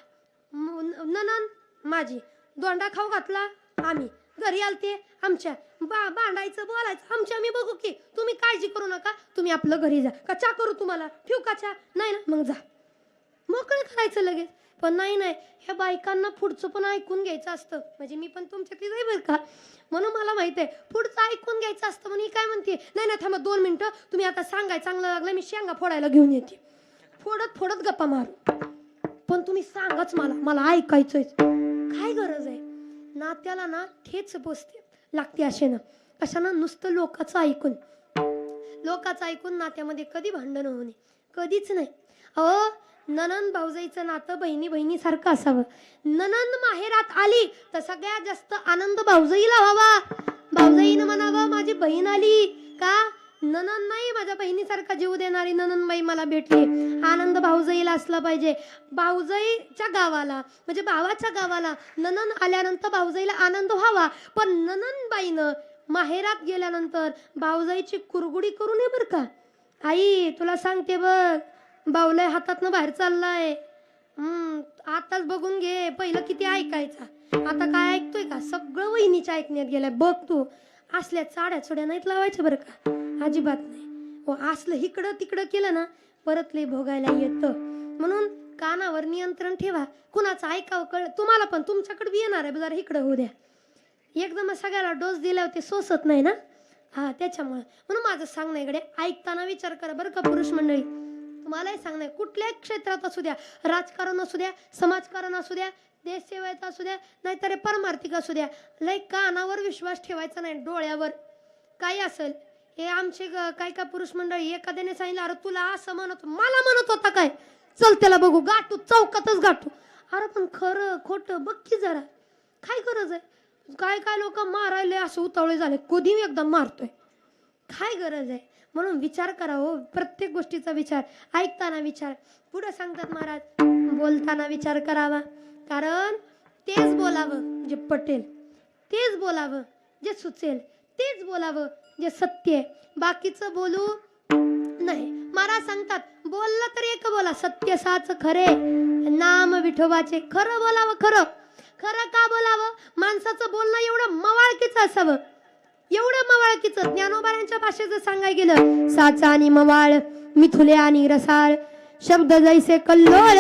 नणंद माझी दोंडा खाऊ घातला, आम्ही घरी आलते आमच्या भांडायचं बोलायचं आमच्या, मी बघू की, तुम्ही काळजी करू नका, तुम्ही आपलं घरी जा. का चा करू तुम्हाला, ठेवू का चा? नाही ना, मग जा, मोकळं करायचं लगेच. पण नाही ह्या बायकांना पुढचं पण ऐकून घ्यायचं असतं. म्हणजे मी पण तुमच्यातलीच आहे बरं का, म्हणून मला माहित आहे पुढचं ऐकून घ्यायचं असतं. म्हणून काय म्हणते, नाही थांबा 2 मिनिटं, तुम्ही आता सांगाय चांगलं लागलं, मी शेंगा फोडायला घेऊन येते. फोडत गप्पा मारू, पण तुम्ही सांगाच मला ऐकायचंय. काय गरज आहे? नात्याला ना ठेच बसते लागते असे ना, कशानं? नुसतं लोकांचं ऐकून नात्यामध्ये कधी भांडण होणे, कधीच नाही. अहो नणंद भाऊजाईचं नातं बहिणी सारखं असावं. नणंद माहेरात आली तर सगळ्यात जास्त आनंद भाऊजाईला व्हावा. भाऊजाईनं म्हणावं माझी बहीण आली का, नणंद नाही माझ्या बहिणीसारखा जीव देणारी नणंदबाई मला भेटली. आनंद भाऊजाईला असला पाहिजे. भाऊजाईच्या गावाला म्हणजे भावाच्या गावाला नणंद आल्यानंतर भाऊजाईला आनंद व्हावा. पण नणंदबाईनं माहेरात गेल्यानंतर भाऊजाईची कुरगुडी करू नये बरं का. आई तुला सांगते बघ, बावलय हातातनं बाहेर चाललाय, आताच बघून घे, पहिलं किती ऐकायचा, आता काय ऐकतोय का? सगळं वहिनीच्या ऐकण्यात गेलाय बघ तू. असल्या चाड्या नाहीत लावायच्या बरं का, अजिबात नाही. असलं इकडं तिकडं केलं ना परत लय भोगायला येतं. म्हणून कानावर नियंत्रण ठेवा. कुणाचं ऐकावं कळलं तुम्हाला, पण तुमच्याकडे बी येणार आहे, जरा इकडं होऊ द्या. एकदम सगळ्याला डोस दिल्यावर ते सोसत नाही ना, हा त्याच्यामुळे. म्हणून माझं सांगणं इकडे, ऐकताना विचार करा बरं का पुरुष मंडळी. तुम्हालाही सांगणं, कुठल्याही क्षेत्रात असू द्या, राजकारण असू द्या, समाजकारण असू द्या, देश सेवेचा असू द्या, नाहीतर परमार्थिक असू द्या, लय कानावर विश्वास ठेवायचा नाही, डोळ्यावर. काही असेल हे आमचे काय पुरुष मंडळी, एखाद्याने सांगितलं अरे तुला असं मला म्हणत होता काय, चल त्याला बघू, गाठू, चौकातच गाठू. अरे पण खरं खोटं बघ की जरा, काय गरज आहे? काय लोक मारायले असं उतावळे झाले, कधी एकदा मारतोय, काय गरज आहे? म्हणून विचार करा हो, प्रत्येक गोष्टीचा विचार, ऐकताना विचार. पुढे सांगतात महाराज, बोलताना विचार करावा. कारण तेच बोलावं जे पटेल, तेच बोलावं जे सुचेल, तेच बोलावं जे सत्य आहे, बाकीचं बोलू नाही. महाराज सांगतात बोलला तर एक बोला, सत्य साच खरे नाम विठोबाचे. खरं बोलावं, खरं का बोलावं? माणसाचं बोलणं एवढं मवाळकीचं असावं, एवढं मवाळकीचं. ज्ञानोबाऱ्यांच्या भाषेचं सांगाय गेलं, साचा आणि मवाळ, मिथुले आणि रसाळ, शब्द जैसे कल्लोळ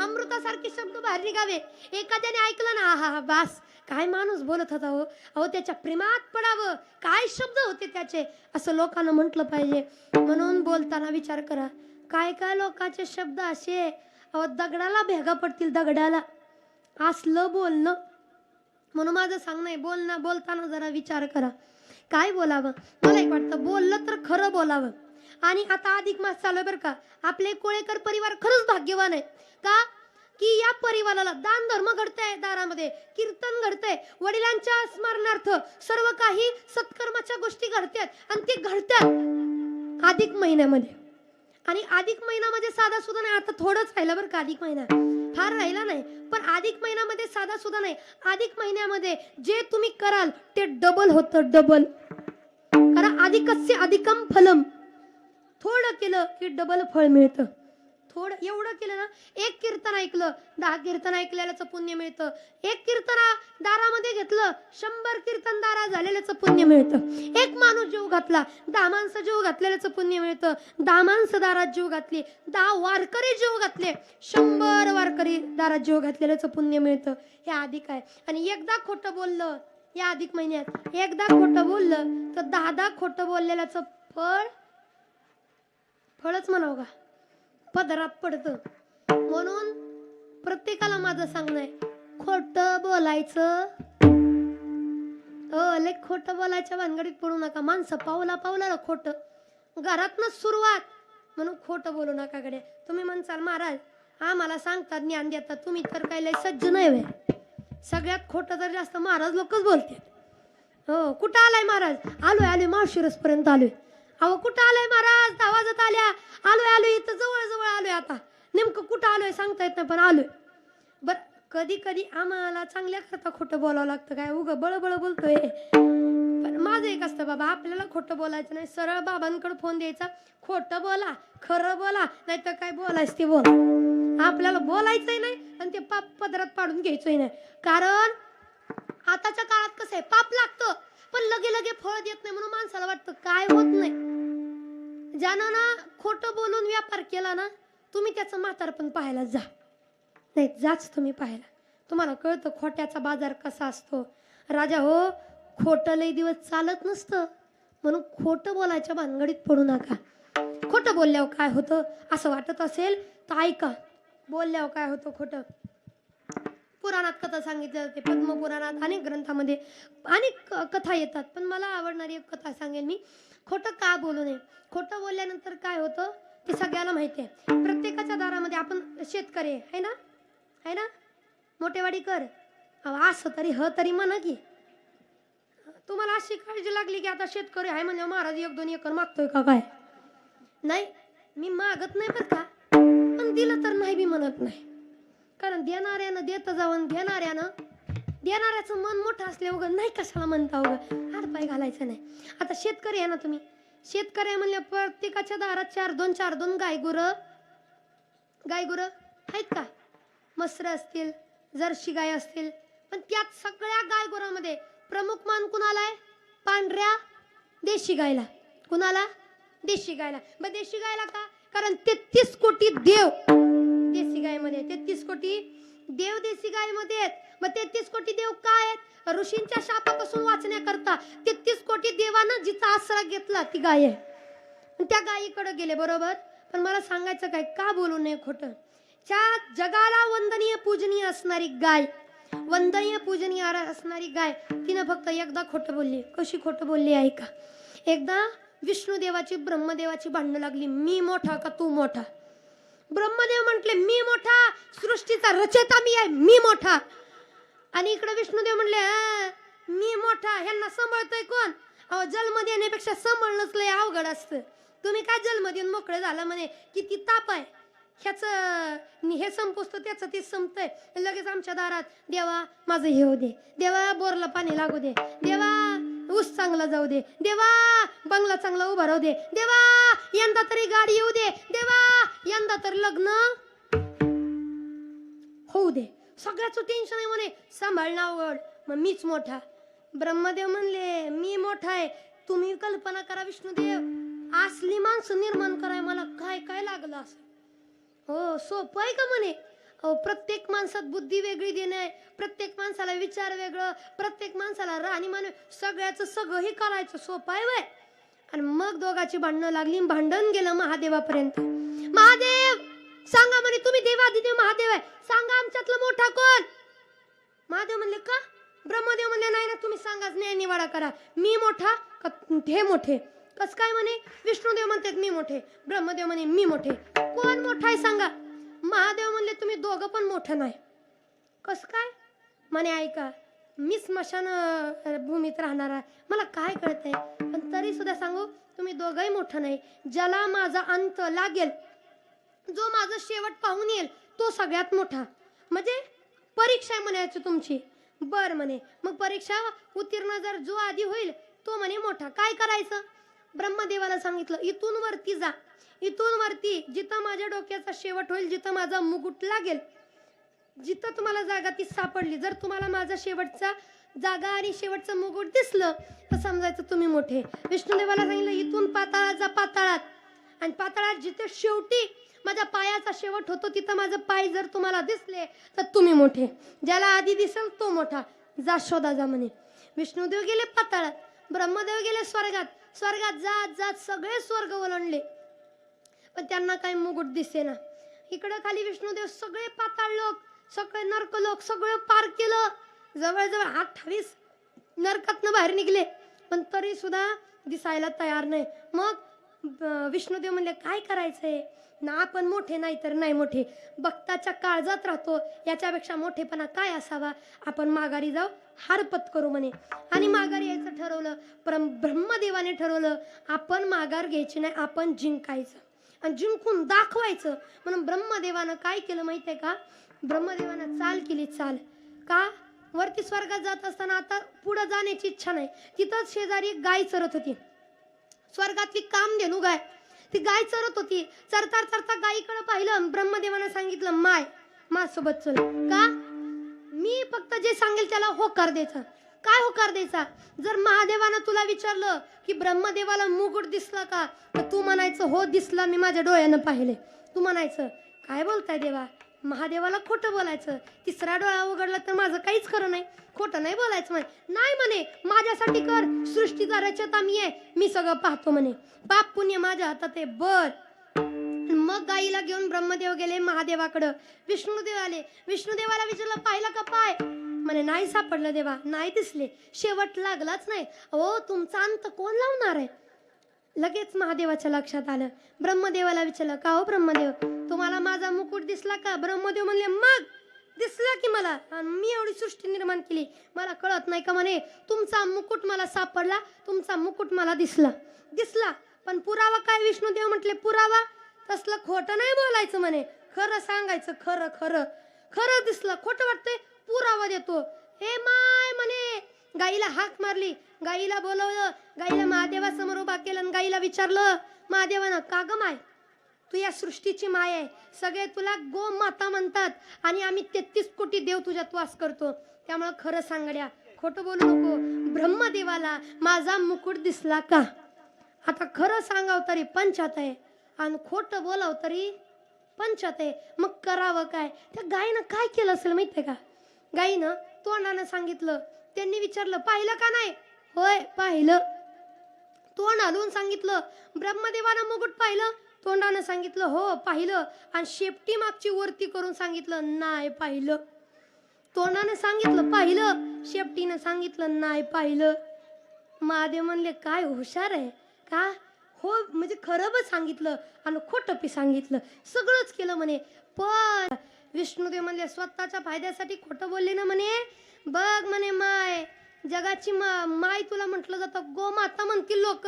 अमृतासारखे शब्द बाहेर निघावे. एखाद्याने ऐकलं ना, हा बास काय माणूस बोलत होता हो, अहो त्याच्या प्रेमात पडावं, काय शब्द होते त्याचे, असं लोकांना म्हटलं पाहिजे. म्हणून बोलताना विचार करा. काय लोकांचे शब्द असे, अहो दगडाला भेगा पडतील, दगडाला असलं बोलणं. म्हणून माझं सांगणं आहे, बोलताना जरा विचार करा, काय बोलावं. मला एक वाटतं बोललं तर खरं बोलावं. आणि आता अधिक मास चालू बरं का, आपले कोळेकर परिवार खरंच भाग्यवान आहे का, की या परिवाराला दान धर्म घडतंय, दारामध्ये कीर्तन घडतंय, वडिलांच्या स्मरणार्थ सर्व काही सत्कर्माच्या गोष्टी घडतात, आणि ते घडतात अधिक महिन्यामध्ये. आणि अधिक महिना म्हणजे साधा सुद्धा नाही. आता थोडंच राहिलं बरं का अधिक महिना, फार राहिला नाही, पण अधिक महिन्यामध्ये साधा सुद्धा नाही. अधिक महिन्यामध्ये जे तुम्ही कराल ते डबल होतं, डबल. कारण अधिकस्य अधिकम फलम. थोडं केलं की डबल फळ मिळतं. थोडं एवढं केलं ना, एक कीर्तन ऐकलं 10 कीर्तन ऐकलेल्याचं पुण्य मिळतं. एक कीर्तन दारामध्ये घेतलं 100 कीर्तनदारा झालेल्याचं पुण्य मिळतं. एक माणूस जीव घातला 10 माणसं जीव घातलेल्याचं पुण्य मिळतं. 10 माणसं दारात जीव घातली, 10 वारकरी जीव घातले, 100 वारकरी दारात जीव घातलेल्याचं पुण्य मिळतं. हे अधिक आहे. आणि एकदा खोटं बोललं या अधिक महिन्यात, एकदा खोटं बोललं तर 10 खोटं बोललेल्याचं फळच म्हणावं का, पदरात पडतं. म्हणून प्रत्येकाला माझं सांगणं आहे, खोटं बोलायचं. लय खोटं बोलायच्या भानगडीत पडू नका. माणसं पावला पावला खोटं, घरातनच सुरुवात. म्हणून खोटं बोलू नका गड्या. तुम्ही म्हणसाल महाराज आम्हाला सांगतात ज्ञान देतात, तुम्ही तर काय लय सज्ज नाही व्हय. सगळ्यात खोटं तर जास्त महाराज लोकच बोलतात. हो, कुठं आलाय महाराज? आलोय माळशिरस पर्यंत आलोय. अहो कुठं आलोय महाराज? 10 वाजत आल्या. आलोय इथं जवळ जवळ आलोय. आता नेमकं कुठं आलोय सांगता येत नाही, पण आलोय. बर, कधी कधी आम्हाला चांगल्या करता खोटं बोलावं लागतं. काय उगं बळबळ बोलतोय. पण माझं एक असतं बाबा, आपल्याला खोटं बोलायचं नाही. सरळ बाबांकडे फोन द्यायचा, खोटं बोला, खरं बोला, नाहीतर काय बोलायचं ते बोला. आपल्याला बोलायचंही नाही आणि ते पाप पदरात पाडून घ्यायचंही नाही. कारण आताच्या काळात कसं आहे, पाप लागतं पण लगे लगे फळ देत नाही. म्हणून माणसाला वाटतं काय होत नाही. ज्यानं ना खोटं बोलून व्यापार केला ना, तुम्ही त्याचं म्हातारपण पाहायला जा. नाही जाच तुम्ही पाहायला, तुम्हाला कळतं खोट्याचा बाजार कसा असतो. राजा हो, खोटं लई दिवस चालत नसतं. म्हणून खोटं बोलायच्या भानगडीत पडू नका. खोटं बोलल्यावर काय होतं असं वाटत असेल तर ऐका. बोलल्यावर काय होतं खोटं, पुराणात कथा सांगितल्या जाते. पद्मपुराणात अनेक ग्रंथामध्ये अनेक कथा येतात. पण मला आवडणारी एक कथा सांगेन मी. खोटं का बोलू नये. खोटं बोलल्यानंतर काय होतं ते सगळ्याला माहिती आहे. प्रत्येकाच्या दारामध्ये आपण शेतकरी आहे ना, आहे ना, मोठेवाडी कर. असं तरी तरी म्हणा की, तुम्हाला अशी काळजी लागली की आता शेतकरी आहे म्हणजे महाराज 1-2 एकर मागतोय का काय? नाही, मी मागत नाही बरं का, पण दिलं तर नाही बी म्हणत नाही. कारण देणाऱ्यानं देत जाऊन देणाऱ्याचं मन मोठं असले उगं नाही कशाला म्हणता, उगं हातपाय घालायचं नाही. आता शेतकरी आहे ना तुम्ही, शेतकरी म्हणल्या प्रत्येकाच्या दारात 4-2 गायगुरं आहेत का? मसर असतील, जर्सी गाय असतील. पण त्यात सगळ्या गायगुरामध्ये प्रमुख मान कुणाला आहे? पांढऱ्या देशी गायला. कुणाला? देशी गायला. मग देशी गायला का? कारण 33 कोटी देव देशी गायमध्ये, 33 कोटी देव देशी गायमध्ये आहेत. मग 33 कोटी देव काय आहेत? ऋषींच्या शापापासून वाचण्याकरता 33 कोटी देवानं जिचा आसरा घेतला ती गाय आहे. त्या गायीकडे गेले बरोबर. पण मला सांगायचं काय, का बोलू नये खोटं. त्या जगाला वंदनीय पूजनीय असणारी गाय, वंदनीय पूजनीय असणारी गाय, तिनं फक्त एकदा खोटं बोलली. कशी खोटं बोलली ऐका. एकदा विष्णुदेवाची ब्रह्मदेवाची भांडणं लागली, मी मोठा का तू मोठा. ब्रह्मदेव म्हटले मी मोठा, सृष्टीचा रचयिता मी आहे, मी मोठा. आणि इकडे विष्णुदेव म्हणले मी मोठा, ह्यांना सांभाळतोय कोण? अहो जन्म देण्यापेक्षा सांभाळणंच लय अवघड असतं. तुम्ही काय जन्म देऊन मोकळे झाला म्हणे, किती ताप आहे. ह्याचं हे संपुसतं त्याचं ते संपतंय. लगेच आमच्या दारात देवा माझं हे होऊ दे, देवा बोरला पाणी लागू दे, देवा ऊस चांगला जाऊ दे, देवा बंगला चांगला उभा राहू दे, देवा यंदा तरी गाडी येऊ दे, देवा यंदा तर लग्न होऊ दे. सगळ्याचं टेन्शन आहे म्हणे, सांभाळणं अवघड. मग मीच मोठा. ब्रह्मदेव म्हणले मी मोठा आहे. तुम्ही कल्पना करा विष्णुदेव, असली माणसं निर्माण कराय मला काय काय लागलं असं. हो सोपं आहे का म्हणे. प्रत्येक माणसात बुद्धी वेगळी देणे, प्रत्येक माणसाला विचार वेगळं, प्रत्येक माणसाला राहणीमान, सगळ्याचं सगळं हे करायचं सोपं आहे वय. आणि मग दोघांची भांडणं लागली, भांडण गेलं महादेवापर्यंत. महादेव सांगा म्हणे, तुम्ही देवादिदेव महादेव आहे, सांगा आमच्यातलं मोठा कोण? महादेव म्हणले का? ब्रह्मदेव म्हणले नाही ना, तुम्ही सांगा, न्याय निवाडा करा. मी मोठा का हे मोठे? कस काय म्हणे? विष्णुदेव म्हणतात मी मोठे, ब्रह्मदेव म्हणे मी मोठे. कोण मोठा आहे सांगा? महादेव म्हणले तुम्ही दोघं पण मोठं नाही. कस काय म्हणे? ऐका, मी स्मशान भूमीत राहणार आहे, मला काय कळतंय. पण तरी सुद्धा सांगू, तुम्ही दोघंही मोठं नाही. ज्याला माझा अंत लागेल, जो माझा शेवट पाहून येईल, तो सगळ्यात मोठा. म्हणजे परीक्षा आहे म्हणायची तुमची. बर म्हणे, मग परीक्षा उत्तीर्ण जर जो आधी होईल तो म्हणे मोठा. काय करायचं? ब्रह्मदेवाला सांगितलं, इथून वरती जा, इथून वरती जिथं माझ्या डोक्याचा शेवट होईल, जिथं माझा मुकुट लागेल, जिथं तुम्हाला जागा ती सापडली, जर तुम्हाला माझा शेवटचा जागा आणि शेवटचं मुकुट दिसलं तर समजायचं तुम्ही मोठे. विष्णुदेवाला सांगितलं, इथून पाताळात जा, पाताळात, आणि पाताळात जिथे शेवटी माझ्या पायाचा शेवट होतो तिथं माझं पाय जर तुम्हाला दिसले तर तुम्ही मोठे. ज्याला आधी दिसेल तो मोठा. जा शोधा जा म्हणे. विष्णुदेव गेले पाताळात, ब्रह्मदेव गेले स्वर्गात. स्वर्गात जात जात सगळे स्वर्ग ओलांडले, पण त्यांना काही मुकुट दिसेना. इकडं खाली विष्णुदेव सगळे पाताळ लोक, सगळे नरक लोक सगळं पार केलं. जवळजवळ 28 नरकातनं बाहेर निघले, पण तरी सुद्धा दिसायला तयार नाही. मग विष्णुदेव म्हणले, काय करायचंय ना, आपण मोठे नाही तर नाही मोठे, भक्ताच्या काळजात राहतो, याच्यापेक्षा मोठेपणा काय असावा, आपण माघारी जाऊ, हारपत करू म्हणे. आणि माघारी यायचं ठरवलं. ब्रह्मदेवाने ठरवलं, आपण माघार घ्यायची नाही, आपण जिंकायचं आणि जिंकून दाखवायचं. म्हणून ब्रह्मदेवानं काय केलं माहिती आहे का? ब्रह्मदेवानं चाल केली, चाल. का? वरती स्वर्गात जात असताना आता पुढे जाण्याची इच्छा नाही. तिथंच शेजारी एक गाय चरत होती, स्वर्गातली कामधेनू गाय. ती गाय चरत होती. चरता चरता गायीकडे पाहिलं. ब्रह्मदेवानं सांगितलं, माझ्यासोबत चल. का? मी फक्त जे सांगेल त्याला होकार द्यायचा. काय होकार द्यायचा? जर महादेवानं तुला विचारलं की ब्रह्मदेवाला मुकुट दिसला का, तर तू म्हणायचं, हो दिसला, मी माझ्या डोळ्यानं पाहिले. तू म्हणायचं, काय बोलताय देवा? महादेवाला खोटं बोलायचं. तिसरा डोळा उघडला तर माझं काहीच खरं नाही, खोटं नाही बोलायचं. नाही म्हणे, माझ्यासाठी कर, सृष्टीचा रचता मी आहे, मी सगळं पाहतो म्हणे. पाप पुण्य माझ्या हातात आहे. बर. मग गाईला घेऊन ब्रह्मदेव गेले महादेवाकडं. विष्णुदेव आले. विष्णुदेवाला विचारलं, पाहिलं का पाय? म्हणे, नाही सापडलं देवा, नाही दिसले, शेवट लागलाच नाही. हो, तुमचा अंत कोण लावणार आहे? लगेच महादेवाच्या लक्षात आलं. ब्रह्मदेवाला विचारलं, का हो ब्रह्मदेव, तुम्हाला माझा मुकुट दिसला का? ब्रह्मदेव म्हणले, मग दिसला की मला, मी एवढी सृष्टी निर्माण केली, मला कळत नाही का? म्हणे, तुमचा मुकुट मला सापडला, तुमचा मुकुट मला दिसला. पण पुरावा काय? विष्णुदेव म्हटले, पुरावा? तसलं खोटं नाही बोलायचं म्हणे, खरं सांगायचं. खरं खरं खरं दिसलं, खोटं वाटतंय, पुरावा देतो. हे माय म्हणे, गाईला हाक मारली, गाईला बोलवलं, गाईला महादेवासमोर उभा केलं आणि गाईला विचारलं, महादेवानं, का ग माय, तू या सृष्टीची माय आहे, सगळे तुला गो माता म्हणतात आणि आम्ही 33 कोटी देव तुझ्यात वास करतो, त्यामुळे खरं सांगड्या, खोटं बोलू नको. ब्रह्मदेवाला माझा मुकुट दिसला का? आता खरं सांगाव तरी पंचात आहे आणि खोटं बोलाव तरी पंचात आहे. मग करावं काय? त्या गायीनं काय केलं असेल माहितीये का? गायीनं तोंडानं सांगितलं. त्यांनी विचारलं, पाहिलं का नाही? होय पाहिलं. तोंड हलवून सांगितलं. ब्रह्मदेवानं मुकुट पाहिलं? तोंडानं सांगितलं, हो पाहिलं. आणि शेपटी मागची वरती करून सांगितलं, नाही पाहिलं. तोंडानं सांगितलं पाहिलं, शेपटीनं सांगितलं नाही पाहिलं. महादेव म्हणले, काय हुशार आहे का? हो, म्हणजे खरं पण सांगितलं आणि खोटं बी सांगितलं, सगळंच केलं म्हणे. पण विष्णुदेव म्हणले, स्वतःच्या फायद्यासाठी खोटं बोलले ना म्हणे. बघ म्हणे, माय जगाची माय तुला म्हटलं जातं, गोमाता म्हणतील लोक,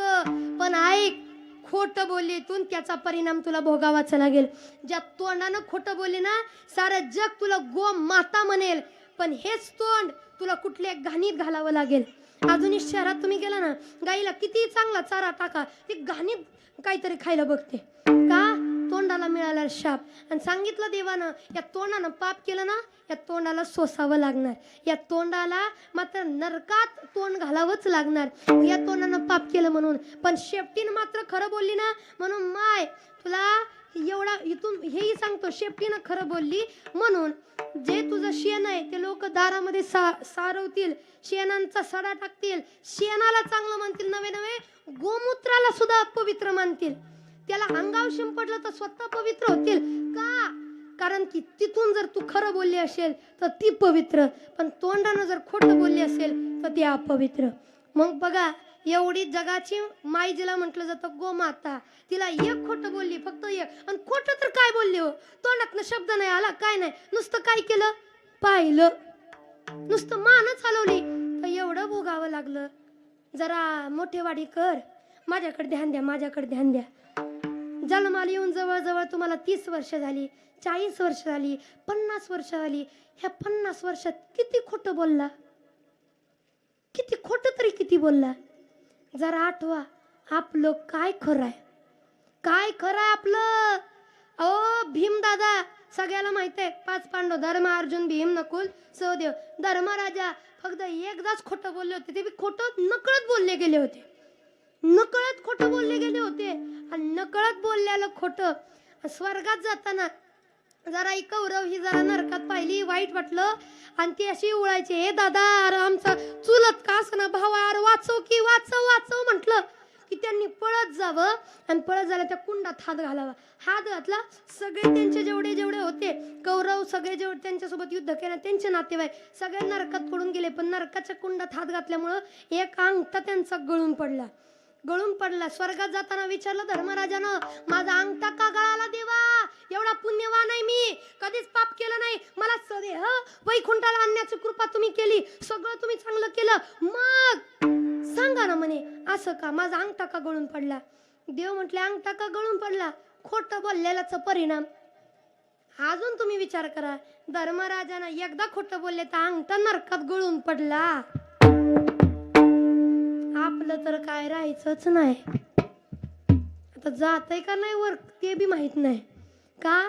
पण ऐक, खोटं बोललीतून त्याचा परिणाम तुला भोगावाचा लागेल. ज्या तोंडानं खोटं बोलले ना, सारं जग तुला गोमाता म्हणेल, पण हेच तोंड तुला कुठल्या घाणीत घालावं लागेल. अजूनही शहरात तुम्ही गेला ना, गाईला किती चांगला चारा टाका, ती घाणीत काहीतरी खायला बघते. का? तोंडाला मिळाला शाप. आणि सांगितलं देवानं, या तोंडानं पाप केलं ना, या तोंडाला सोसावं लागणार, या तोंडाला मात्र नरकात तोंड घालावंच लागणार, या तोंडानं पाप केलं म्हणून. पण शेपटीनं मात्र खरं बोलली ना, म्हणून माय तुला एवढा इथून हेही सांगतो, शेपटीनं खरं बोलली म्हणून जे तुझं शेण आहे ते लोक दारामध्ये सारवतील, शेणांचा सडा टाकतील, शेणाला चांगलं म्हणतील, नवे नवे गोमूत्राला सुद्धा पवित्र मानतील, त्याला अंगावर शिंपडलं तर स्वतः पवित्र होतील. का? कारण की तिथून जर तू खरं बोलली असेल तर ती पवित्र, पण तोंडानं जर खोटं बोलली असेल तर ती अपवित्र. मग बघा, एवढी जगाची माई जिला म्हटलं जातं गोमाता, तिला एक खोटं बोलली, फक्त एक. आणि खोटं तर काय बोलली हो, तोंडातनं शब्द नाही आला, काय नाही, नुसतं काय केलं? पाहिलं. नुसतं मानच हलवली तर एवढं भोगावं लागलं. जरा मोठेवाडी कर, माझ्याकडे ध्यान द्या, माझ्याकडे ध्यान द्या. जन्माला येऊन जवळजवळ तुम्हाला 30 वर्ष झाली, 40 वर्ष झाली, 50 वर्ष झाली. ह्या 50 वर्षात किती खोटं बोलला, किती खोटं तरी किती बोलला. जरा आठवा आपलं काय खरं आहे, काय खरं आहे आपलं. अहो भीम दादा सगळ्याला माहित आहे, 5 पांडव धर्म, अर्जुन, भीम, नकुल, सहदेव. धर्मराजा फक्त एकदाच खोटं बोलले होते, ते बी खोटं नकळत बोलले गेले होते, नकळत खोटं बोलले गेले होते. आणि नकळत बोललेलं खोटं स्वर्गात जाताना जरा कौरव ही जरा नरकात पाहिली, वाईट वाटलं आणि ती अशी उळायची, हे दादा अरे आमचा चुलत का असं भावा अरे वाचव की वाचव वाचव म्हटलं की त्यांनी पळत जावं आणि पळत झालं त्या कुंडात हात घालावा. हात घातला, सगळे त्यांचे जेवढे जेवढे होते कौरव, सगळे जेवढे त्यांच्यासोबत युद्ध केलं त्यांचे नातेवाईक सगळे नरकात पडून गेले. पण नरकाच्या कुंडात हात घातल्यामुळं एक अंगठा त्यांचा गळून पडला, गळून पडला. स्वर्गात जाताना विचारलं धर्मराजानं, माझा अंगठा का गळाला देवा, एवढा पुण्यवान आहे मी, कधीच पाप केलं नाही, मला सदेह वैकुंठाला आणण्याची कृपा तुम्ही केली, सगळं तुम्ही चांगलं केलं, मग सांगा ना म्हणे असं का, माझा अंगठा का गळून पडला. देव म्हटले अंगठा का गळून पडला, खोटं बोललेलाचा परिणाम. अजून तुम्ही विचार करा, धर्मराजानं एकदा खोटं बोलले तर अंगठा नरकात गळून पडला. आपलं तर काय राहायचंच नाही. आता जातंय का नाही वर ते बी माहित नाही का.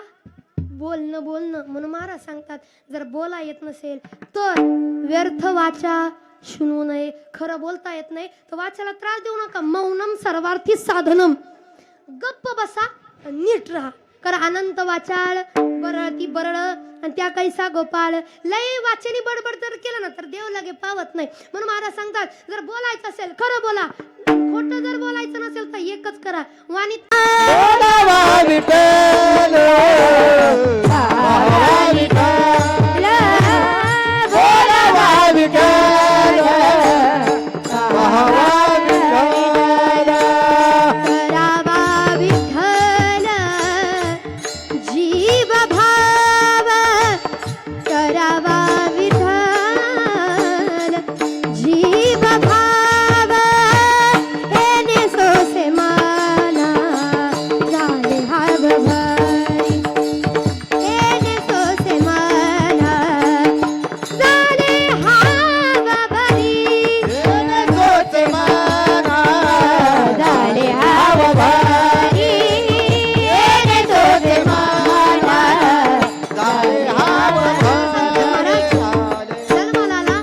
बोलणं बोलणं म्हणून महाराज सांगतात, जर बोला येत नसेल तर व्यर्थ वाचा शुनू नये. खरं बोलता येत नाही तर वाचाला त्रास देऊ नका. मौनम सर्वार्थी साधनम, गप्प बसा नीट राहा. कर अनंत वाचाळ बरळती बरळ आणि त्या कैसा गोपाळ. लय वाचनी बडबड जर केलं ना तर देव लगे पावत नाही. म्हणून महाराज सांगतात, जर बोलायचं असेल खरं बोला, खोटं जर बोलायचं नसेल तर एकच करा, वाणी बोलावा विठ्ठल, बोलावा विठ्ठल, बोलावा विठ्ठल, बोलावा विठ्ठल, करावा विठ्ठल जीव भाव, करावा विठ्ठल जीव भाव. येणे सोसे माना झाले हाव भारी, येणे सोसे माना झाले हाव भारी, येणे सोसे माना झाले हाव भारी, येणे सोसे माना झाले हाव भारी. जन्माला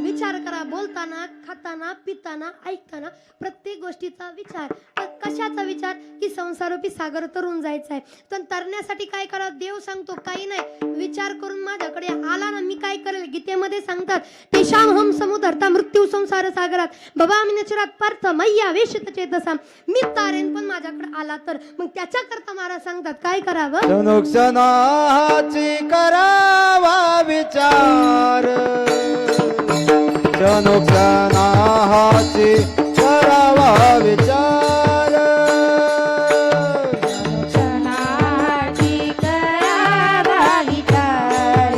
विचार करा, बोलताना, खाताना, पिताना, ऐकताना प्रत्येक गोष्टीचा विचार. कशाचा विचार की संसारूपी सागर तरून जायचा आहे. तर तरण्यासाठी काय करा, देव सांगतो काही नाही, विचार करून माझ्याकडे आला ना मी काय करेल. गीतेमध्ये सांगतात, तेषाम हम समुदरता मृत्यू संसार सागरात भवामी नचरात पार्थ मय्या वेशित चेतसा. मी तारेन पण माझ्याकडे आला तर मग त्याच्या करता महाराज सांगतात काय करावं. नुकसानाची करावा विचार, नुकसानाची करावा विचार, क्षणाची करावा विचार,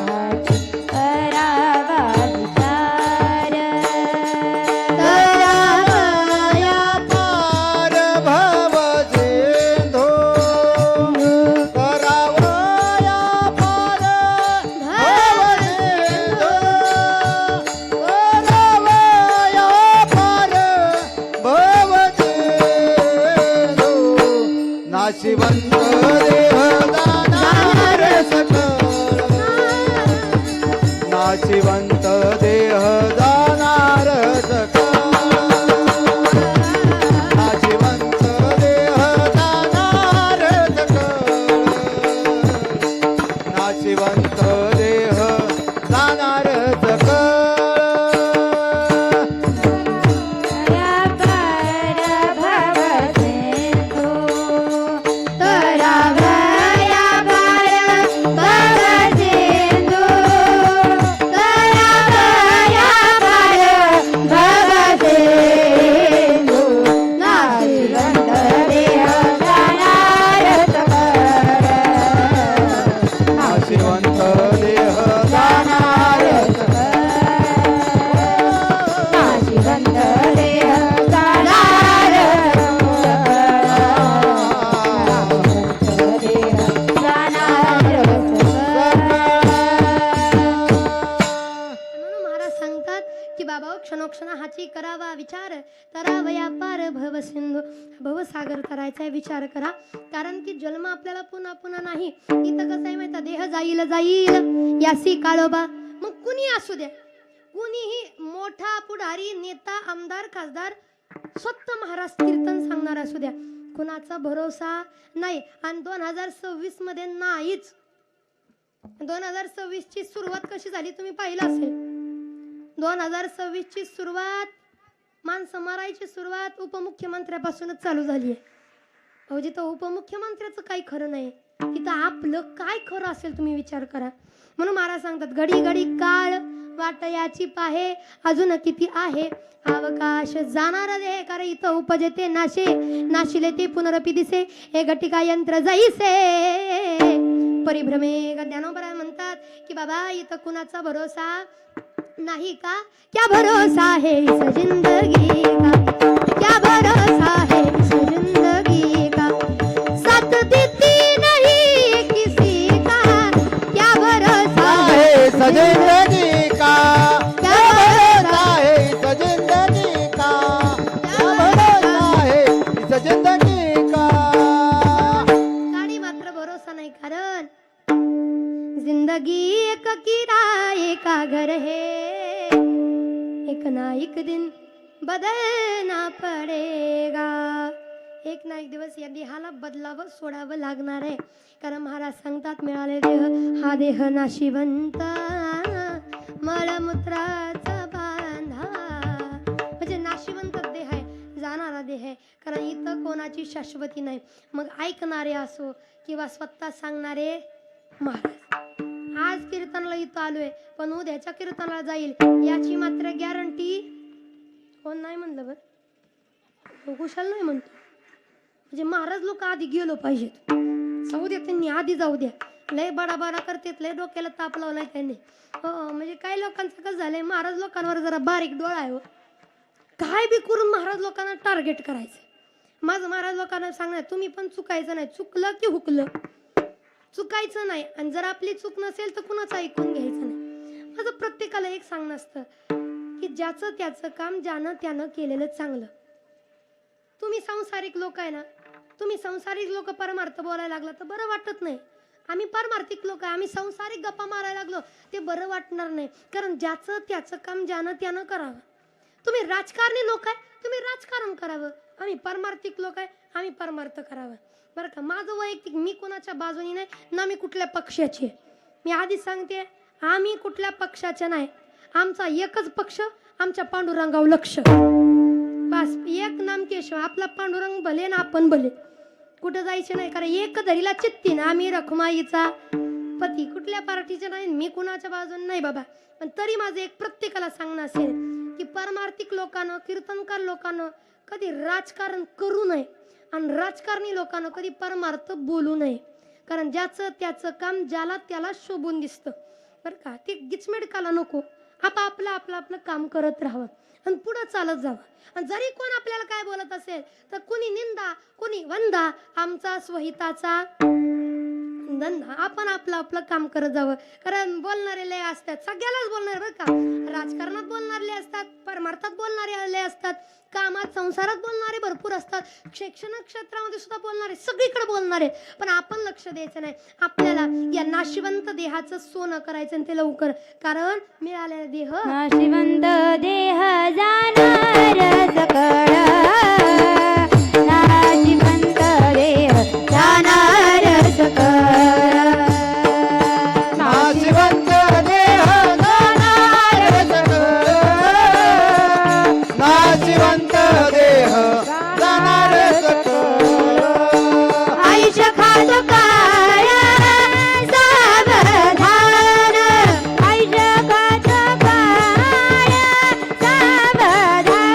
क्षणाची करावा विचार. करावया पार भव सिंधू, करावया पार भव सिंधू, करावया पार भव सिंधू. नाशिवंत देह दानार सकळ, नाशिवंत देह दानार सकळ, नाशिवंत देह दानार सकळ, नाशिवंत देह दानार सकळ. नाशिवंत क्षणोक्षण हाची करावा विचार तरावया पार भव सिंधू भवसागर करायचा विचार करा कारण की जन्म आपल्याला पुन्हा पुन्हा नाही इथं कसं आहे माहिती देह जाईल जाईल यासी काळोबा मग कुणी असू द्या कुणीही मोठा पुढारी नेता आमदार खासदार स्वतः महाराज कीर्तन सांगणार असू द्या कुणाचा भरोसा नाही आणि 2026 मध्ये नाहीच 2026 ची सुरुवात कशी झाली तुम्ही पाहिलं असेल 2026 ची सुरुवात माणसं मारायची सुरुवात उपमुख्यमंत्र्यापासूनच चालू झाली आहे अहो जिथं उपमुख्यमंत्र्याचं काही खरं नाही तिथं आपलं काय खरं असेल तुम्ही विचार करा म्हणून महाराज सांगतात घडी घडी काळ वाट याची पाहे अजून किती आहे अवकाश जाणार दे कारण इथं उपजते नाशे नाशिले ते पुनरपी दिसे हे घटिका यंत्र जाईसे परिभ्रमे ज्ञानोबरा म्हणतात की बाबा इथं कुणाचा भरोसा नहीं का क्या भरोसा है इस जिंदगी का क्या भरोसा है इस जिंदगी का साथ देती नहीं किसी का क्या भरोसा है इस जिंदगी का क्या भरोसा है इस जिंदगी का क्या भरोसा है इस जिंदगी का गाडी मात्र भरोसा नाही कारण जिंदगी एक किराए का घर है एक ना एक दिन बदलना पडेगा एक ना एक दिवस या देहाला बदलावं सोडावं लागणार आहे कारण महाराज सांगतात मिळाले देह हा देह नाशिवंत मळमूत्राचा बांधा म्हणजे नाशिवंत देह आहे जाणारा देह आहे कारण इथं कोणाची शाश्वती नाही मग ऐकणारे असो किंवा स्वतः सांगणारे महाराज आज कीर्तनाला इथं आलोय पण उद्याच्या कीर्तनाला जाईल याची मात्र गॅरंटी कोण नाही म्हणलं बरं कुशाल नाही म्हणतो म्हणजे महाराज लोक आधी गेलो पाहिजेत जाऊ द्या त्यांनी आधी जाऊ द्या लय बडा बडा करतात लय डोक्याला ताप लावलाय त्यांनी हो म्हणजे काही लोकांचं कसं झालंय महाराज लोकांवर जरा बारीक डोळा आहे काय बी करून महाराज लोकांना टार्गेट करायचं माझं महाराज लोकांना सांगणार तुम्ही पण चुकायचं नाही चुकलं की हुकलं चुकायचं नाही आणि जर आपली चूक नसेल तर कुणाचं ऐकून घ्यायचं नाही माझं प्रत्येकाला एक सांगणं असतं की ज्याचं त्याचं काम ज्यानं त्यानं केलेलं चांगलं तुम्ही सांसारिक लोक आहे ना तुम्ही सांसारिक लोक परमार्थ बोलायला लागला तर बरं वाटत नाही आम्ही परमार्थिक लोक आहे आम्ही सांसारिक गप्पा मारायला लागलो ते बरं वाटणार नाही कारण ज्याचं त्याचं काम ज्यानं त्यानं करावं तुम्ही राजकारणी लोक आहे तुम्ही राजकारण करावं आम्ही परमार्थिक लोक आहे आम्ही परमार्थ करावं बरं का माझं वैयक्तिक मी कोणाच्या बाजूनी नाही ना मी कुठल्या पक्षाची मी आधी सांगते आम्ही कुठल्या पक्षाचे नाही आमचा एकच पक्ष आमच्या पांडुरंगावर लक्ष बस एक नाम केशव आपला पांडुरंग भले ना आपण भले कुठं जायचं नाही कारण एक धरीला चित्ती ना आम्ही रखुमाईचा पती कुठल्या पार्टीचे नाही मी कुणाच्या बाजून नाही बाबा पण तरी माझं एक प्रत्येकाला सांगणं असेल की परमार्थिक लोकांना कीर्तनकार लोकांना कधी राजकारण करू नये आणि राजकारणी लोकांना कधी परमार्थ बोलू नये कारण ज्याचं त्याचं काम ज्याला त्याला शोभून दिसतं बरं का ते गिचमेडकाला नको आपलं आपलं काम करत राहावं आणि पुढे चालत जावं आणि जरी कोण आपल्याला काय बोलत असेल तर कुणी निंदा कुणी वंदा आमचा स्वहिताचा धंदा आपण आपलं काम करत जावं कारण बोलणारे लय असतात सगळ्यालाच बोलणार बरं का राजकारणात बोलणारे असतात परमार्थात बोलणारे लय असतात कामात संसारात बोलणारे भरपूर असतात शैक्षणिक क्षेत्रामध्ये सुद्धा बोलणारे सगळीकडे बोलणारे पण आपण लक्ष द्यायचं नाही आपल्याला या नाशिवंत देहाचं सोनं करायचं आणि ते लवकर कारण मिळालेला देह नाशिवंत देह जाणार सकळ नाशिवंत देह जाणार सकळ नाशिवंत देह जाणार सकळ नाशिवंत देह जाणार सकळ आयुष्य खातो काय सावधान आयुष्य खातो काय सावधान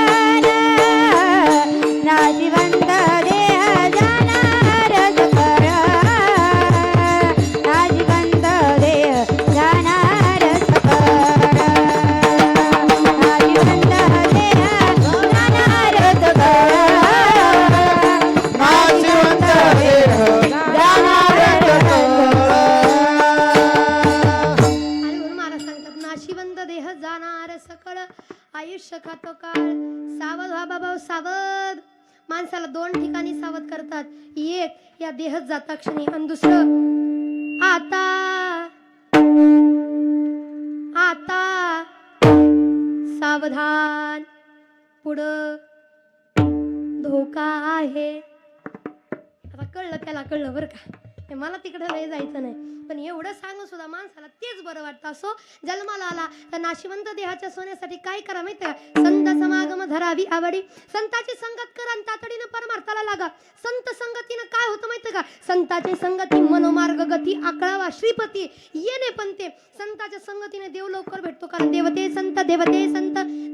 आयुष्य खातो काळ. सावध व्हा बाबा, सावध. माणसाला दोन ठिकाणी सावध करतात. एक या देहच जाता क्षणी, आणि दुसरं आता आता सावधान, पुढं धोका आहे. आता कळलं, त्याला कळलं बरं का. हे मला तिकडे लय जायचं नाही, पण एवढं सांगू सुद्धा माणसाला तेच बरं वाटतं. असो, जन्माला आला तर नाशिवंत देहाच्या सोन्यासाठी काय करा माहिती का? संत समागम धरावी आवडी. संताची संगत करा आणि तातडीनं परमार्थाला लागा. संत संगतीनं काय होतं माहिती का? संताची संगती मनोमार्ग गती, आकळावा श्रीपती येणे पण ते. संताच्या संगतीने देव लवकर भेटतो, कारण देवते संत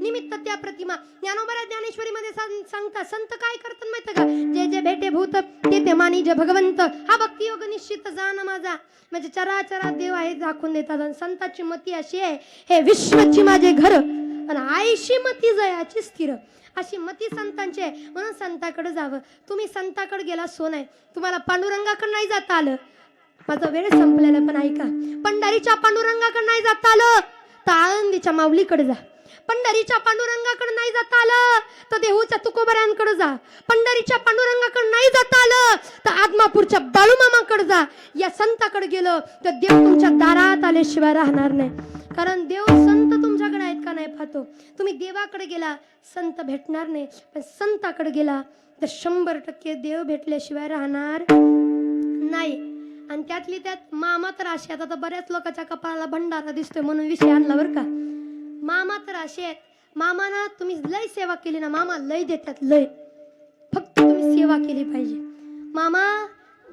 निमित्त त्या प्रतिमा. ज्ञानोबा ज्ञानेश्वरी मध्ये सांगता संत काय करतात माहिती का? जे जे भेटे भूत ते ते मानी जे भगवंत, हा भक्ती योग निश्चित जाण माझा. म्हणजे चराचरात देव आहे दाखवून देतात. आणि संताची मती अशी आहे, हे विश्वची माझे घर आणि आईशी मती जयाची स्थिर. अशी मती संतांची आहे, म्हणून संताकडे जावं. तुम्ही संताकडे गेला सो नाही, तुम्हाला पांडुरंगाकडे नाही जाता आलं. माझा वेळ संपलेला, पण ऐका. पंढरीच्या पांडुरंगाकडे नाही जाता आलं तर आळंदीच्या माऊलीकडे जा. पंढरीच्या पांडुरंगाकडे नाही जाता आलं तर देहूच्या तुकोबऱ्यांकडे जा. पंढरीच्या पांडुरंगाकडे नाही जाता आलं तर आदमापूरच्या बाळूमामाकडे जा. या संताकडे गेलं तर देव तुमच्या दारात आल्याशिवाय राहणार नाही. कारण देव संत तुमच्याकडे आहेत का नाही पाहतो. तुम्ही देवाकडे गेला संत भेटणार नाही, पण संताकडे गेला तर 100% देव भेटल्याशिवाय राहणार नाही. आणि त्यातली त्यात मामा तर असे आहेत, आता बऱ्याच लोकांच्या कपाळाला भंडारा दिसतोय म्हणून विषय आणला बरं का. मामा तर असे आहेत, मामाना तुम्ही लय सेवा केली ना, मामा लय देतात, लय. फक्त तुम्ही सेवा केली पाहिजे. मामा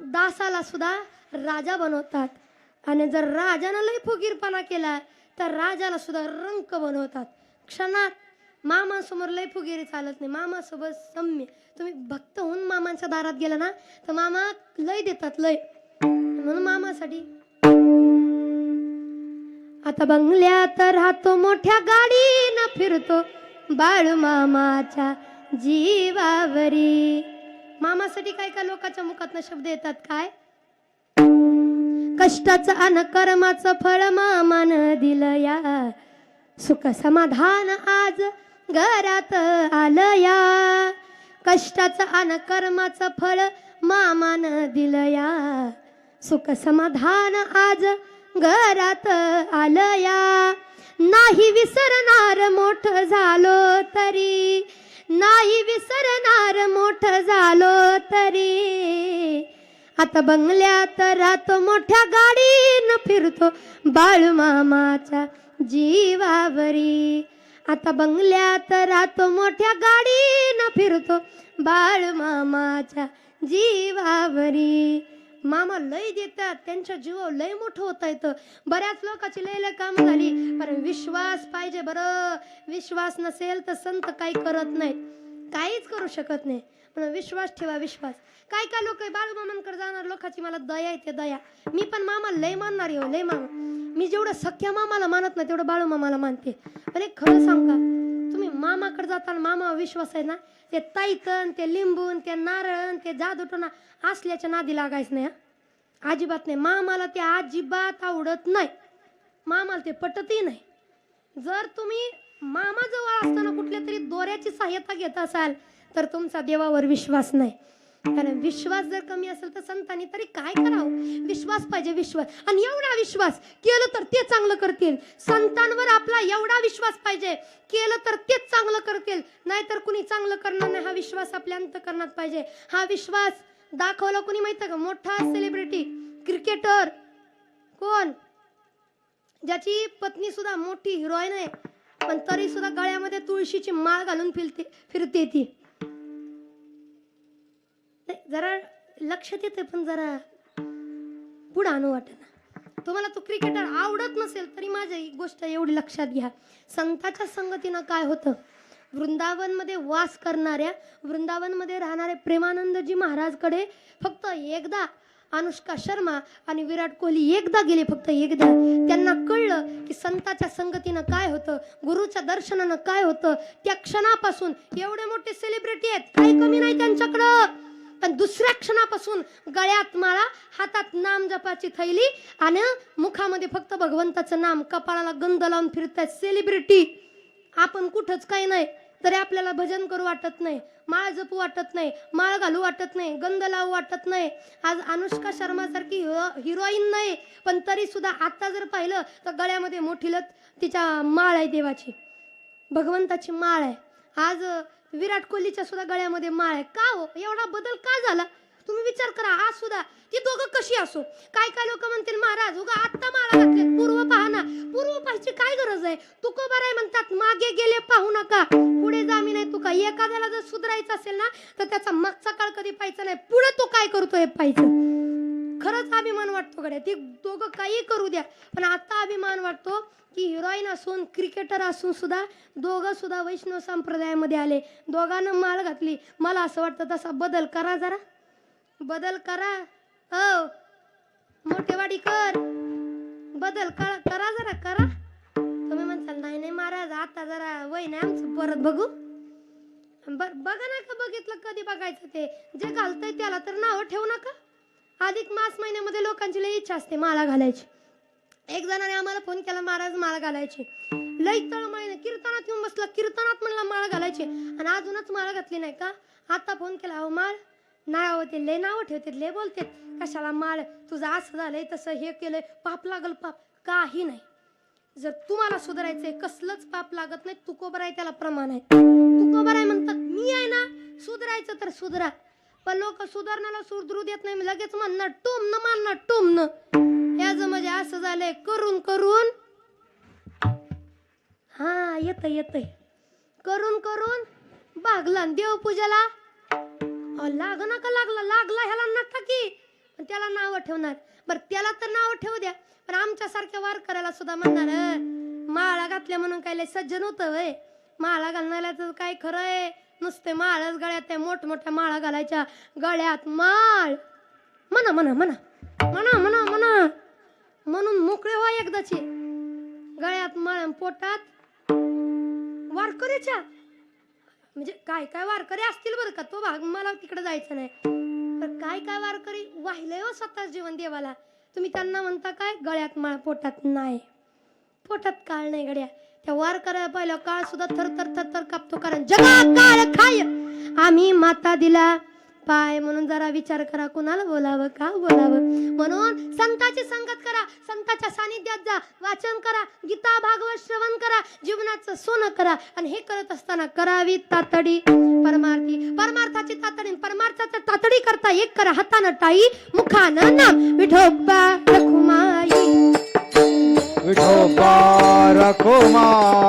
दासाला सुद्धा राजा बनवतात, आणि जर राजानं लय फुगीरपणा केला तर राजाला सुद्धा रंक बनवतात. क्षणात मामासमोर लय फुगीरी चालत नाही, मामासोबत सम्य. तुम्ही भक्त होऊन मामांच्या दारात गेला ना तर मामा लय देतात, लय. म्हणून मामासाठी आता बंगल्यात राहतो, मोठ्या गाडीनं फिरतो, बाळू मामाच्या जीवावरी. मामासाठी काय काय लोकांच्या मुखातनं शब्द येतात, काय? कष्टाचं अन कर्माचं फळ मामानं दिलं या, सुख समाधान आज घरात आलं या. कष्टाचं अन कर्माचं फळ मामानं दिलं या, सुख समाधान आज घरात आलं या. नाही विसरणार मोठ झालो तरी, नाही विसरणार मोठ झालो तरी. आता बंगल्यात राहतो, मोठ्या गाडीनं फिरतो, बाळू मामाच्या जीवावरी. आता बंगल्यात राहतो, मोठ्या गाडीनं फिरतो, बाळू मामाच्या जीवावरी. मामा लय देतात, त्यांच्या जीवावर लय मोठं होता येतं. बऱ्याच लोकांची लय लय काम झाली, पण विश्वास पाहिजे बरं. विश्वास नसेल तर संत काही करत नाहीत, काहीच करू शकत नाही. म्हणून विश्वास ठेवा, विश्वास. काय काय लोक बाळू मामांकडे जाणार, लोकांची मला दया येते, दया. मी पण मामा लय मानणारी हो, लय मामा. मी जेवढं सख्या मामाला मानत नाही तेवढं बाळू मामाला मानते. पण एक खरं सांगा, तुम्ही मामाकडे जाताना मामावर विश्वास आहे ना, ते ताईतन, ते लिंबून, ते नारळन, ते जादूटोना असल्याच्या नादी लागायचं नाही. अजिबात नाही. मामाला ते अजिबात आवडत नाही, मामाला ते पटतही नाही. जर तुम्ही मामाजवळ असताना कुठल्या तरी दोऱ्याची सहाय्यता घेत असाल तर तुमचा देवावर विश्वास नाही. कारण विश्वास जर कमी असेल तर संतांनी तरी काय करावं. विश्वास पाहिजे, विश्वास. आणि एवढा विश्वास केलं तर ते चांगलं करतील. संतांवर आपला एवढा विश्वास पाहिजे, केलं तर तेच चांगलं करतील, नाहीतर कुणी चांगलं करणार नाही. हा विश्वास आपल्या अंतःकरणात पाहिजे. हा विश्वास दाखवला कुणी माहिती का? मोठा सेलिब्रिटी क्रिकेटर. कोण? ज्याची पत्नी सुद्धा मोठी हिरोईन आहे, पण तरी सुद्धा गळ्यामध्ये तुळशीची माळ घालून फिरते ती. जरा लक्षात येते, पण जरा पुढे आणू वाटेना. तुम्हाला तो क्रिकेटर आवडत नसेल तरी माझी गोष्ट एवढी लक्षात घ्या, संताच्या संगतीनं काय होतं. वृंदावनमध्ये वास करणाऱ्या, वृंदावनमध्ये राहणारे प्रेमानंदजी महाराजकडे फक्त एकदा अनुष्का शर्मा आणि विराट कोहली एकदा गेले, फक्त एकदा. त्यांना कळलं की संताच्या संगतीनं काय होतं, गुरुच्या दर्शनानं काय होतं. त्या क्षणापासून एवढे मोठे सेलिब्रिटी आहेत, काही कमी नाही त्यांच्याकडं. पण दुसऱ्या क्षणापासून गळ्यात माळा, हातात नाम जपाची थैली आणि मुखामध्ये फक्त भगवंताचं नाम, कपाळाला गंध लावून फिरतात सेलिब्रिटी. आपण कुठंच काही नाही तरी आपल्याला भजन करू वाटत नाही, माळ जपू वाटत नाही, माळ घालू वाटत नाही, गंध लावू वाटत नाही. आज अनुष्का शर्मा सारखी हिरोईन नाही पण तरी सुद्धा आता जर पाहिलं तर गळ्यामध्ये मोठी लत तिच्या माळ आहे, देवाची भगवंताची माळ आहे. आज विराट कोहलीच्या सुद्धा गळ्यामध्ये माळ आहे. का हो एवढा बदल का झाला तुम्ही विचार करा. आज सुद्धा ती दोघं कशी असो, काय काय लोक म्हणतील महाराज उगा आत्ता माळा घातले, पूर्व पहा ना. पूर्व पाहायची काय गरज आहे? तुकोबाराय म्हणतात मागे गेले पाहू नका पुढे जामी नाही तुका. एखाद्याला जर सुधारायचं असेल ना तर त्याचा मागचा काळ कधी पाहायचा नाही, पुढे तो काय करतोय पाहायचं. खरंच अभिमान वाटतो गड्या. ती दोघं काही करू द्या पण आता अभिमान वाटतो की हिरोईन असून क्रिकेटर असून सुद्धा दोघं सुद्धा वैष्णव संप्रदायामध्ये आले, दोघांना माळ घातली. मला असं वाटतं तसा बदल करा, जरा बदल करा. हो मोठेवाडी कर, बदल करा जरा करा. तुम्ही म्हणताल नाही नाही महाराज आता जरा वय नाही आमचं, परत बघू. बघा ना का बघितलं कधी बघायचं? ते जे घालतंय त्याला तर नाव ठेवू नका. अधिक मास महिन्यामध्ये लोकांची लई इच्छा असते माळा घालायची. एक जणाने आम्हाला फोन केला, महाराज माळ घालायची. लई तळमळीने कीर्तनात येऊन बसला, कीर्तनात म्हणला माळ घालायची आणि अजूनच माळ घातली नाही का. आता फोन केला, अहो माळ नाही होते, लय नाव ठेवते, लय बोलते कशाला माळ, तुझं असं झालंय तसं हे केलंय, पाप लागल. पाप काही नाही. जर तुम्हाला सुधारायचंय कसलंच पाप लागत नाही. तुकोबराय त्याला प्रमाण आहे. तुकोबराय म्हणतात मी आहे ना सुधारायचं तर सुधरा, पण लोक सुधारण्याला सुधरू देत नाही. लगेच म्हणणार टोमनं मानणार टोमनं. याच म्हणजे असं झालंय करून करून. हा येतंय करून करून भागला देवपूजाला लागना का लागला ह्याला नका की त्याला नाव ठेवणार. बरं त्याला तर नाव ठेवू द्या पण आमच्या सारख्या वारकऱ्याला सुद्धा म्हणणार माळा घातल्या म्हणून काय लय सज्जन होतं वय. माळा घालण्याला तर काय खरं आहे, नुसते माळच गळ्यात आहे, मोठमोठ्या माळा घालायच्या गळ्यात माळ. म्हणा म्हणा म्हणा म्हणा म्हणा म्हणा म्हणून मोकळे व्हा एकदाची. गळ्यात माळ पोटात वारकऱ्याच्या म्हणजे काय काय वारकरी असतील बरं का, तो भाग मला तिकडे जायचं नाही. तर काय काय वारकरी वाहिलंय हो स्वतः जीवन देवाला. तुम्ही त्यांना म्हणता काय गळ्यात माळ पोटात नाही. पोटात काळ नाही गड्या. त्या वारकऱ्या पहिला काळ सुद्धा थर थर थर थर कापतो, कारण जगा काळ खाय आम्ही माता दिला पाय. म्हणून जरा विचार करा कुणाला बोलावं का बोलावं. म्हणून संतांची संगत करा, संतांच्या सानिध्यात जा, वाचन करा, गीता भागवत श्रवण करा, जीवनाचं सोनं करा. आणि हे करत असताना करावी तातडी परमार्थी. परमार्थाची तातडी परमार्थाची तातडी करता एक करा हातानं टाई मुखानं नाम विठोबा रखुमाई. विठोबा रखुमाई.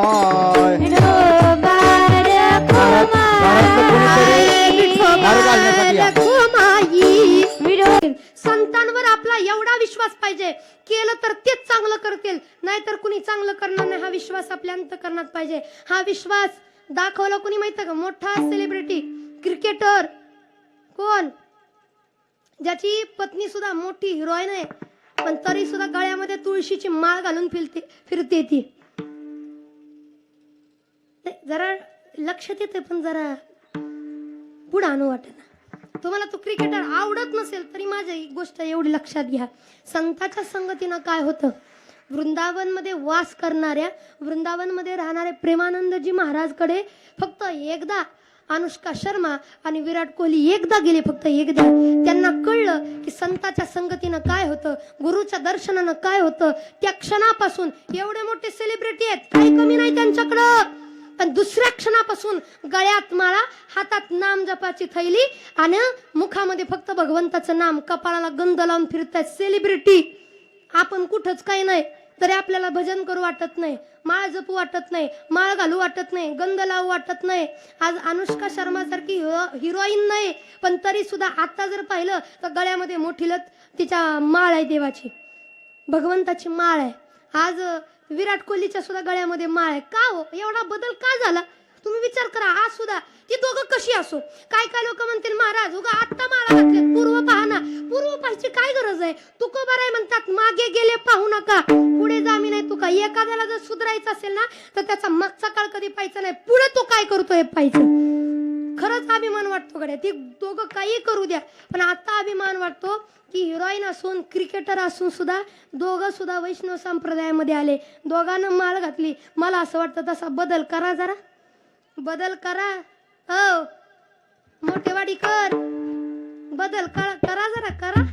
संतांवर आपला एवढा विश्वास पाहिजे, केलं तर तेच चांगलं करतील, नाहीतर कुणी चांगलं करणार नाही. हा विश्वास आपल्या अंतःकरणात पाहिजे. हा विश्वास दाखवला कुणी माहिती का? मोठा सेलिब्रिटी क्रिकेटर कोण, ज्याची पत्नी सुद्धा मोठी हिरोईन आहे पण तरी सुद्धा गळ्यामध्ये तुळशीची माळ घालून फिरते ती. जरा लक्षात येते पण जरा पुढे आणू वाटेना. तुम्हाला तो क्रिकेटर आवडत नसेल तरी माझी गोष्ट एवढी लक्षात घ्या, संतांच्या संगतीनं काय होतं. वृंदावनमध्ये वास करणाऱ्या, वृंदावनमध्ये राहणारे प्रेमानंदजी महाराजकडे फक्त एकदा अनुष्का शर्मा आणि विराट कोहली एकदा गेले, फक्त एकदा. त्यांना कळलं की संतांच्या संगतीनं काय होतं, गुरुच्या दर्शनानं काय होतं. त्या क्षणापासून एवढे मोठे सेलिब्रिटी आहेत, काही कमी नाही त्यांच्याकडं, पण दुसऱ्या क्षणापासून गळ्यात माळा, हातात नाम जपाची थैली आणि मुखामध्ये फक्त भगवंताचं नाम, कपाळाला गंध लावून फिरतात सेलिब्रिटी. आपण कुठंच काही नाही तरी आपल्याला भजन करू वाटत नाही, माळ जपू वाटत नाही, माळ घालू वाटत नाही, गंध लावू वाटत नाही. आज अनुष्का शर्मा सारखी हिरोईन नाही पण तरी सुद्धा आता जर पाहिलं तर गळ्यामध्ये मोठी लत तिच्या माळ आहे, देवाची भगवंताची माळ आहे. आज विराट कोहलीच्या सुद्धा गळ्यामध्ये माळ आहे. का हो एवढा बदल का झाला तुम्ही विचार करा. आज सुद्धा ती दोघं कशी असो, काय काय लोक म्हणतील महाराज उगा आत्ता माळा घातले, पूर्व पहा ना. पूर्व पाहायची काय गरज आहे? तुकोबाराय म्हणतात मागे गेले पाहू नका पुढे जामी नाही तुका. एखाद्याला जर सुधारायचं असेल ना तर त्याचा मागचा काळ कधी पाहायचा नाही, पुढे तो काय करतोय पाहायचं. खरंच अभिमान वाटतो गड्या. ती दोघं काही करू द्या, पण आता अभिमान वाटतो की हिरोईन असून क्रिकेटर असून सुद्धा दोघं सुद्धा वैष्णव संप्रदायामध्ये आले. दोघांना माळ घातली. मला असं वाटतं तसा बदल करा, जरा बदल करा. हो मोठेवाडी कर, बदल करा जरा करा.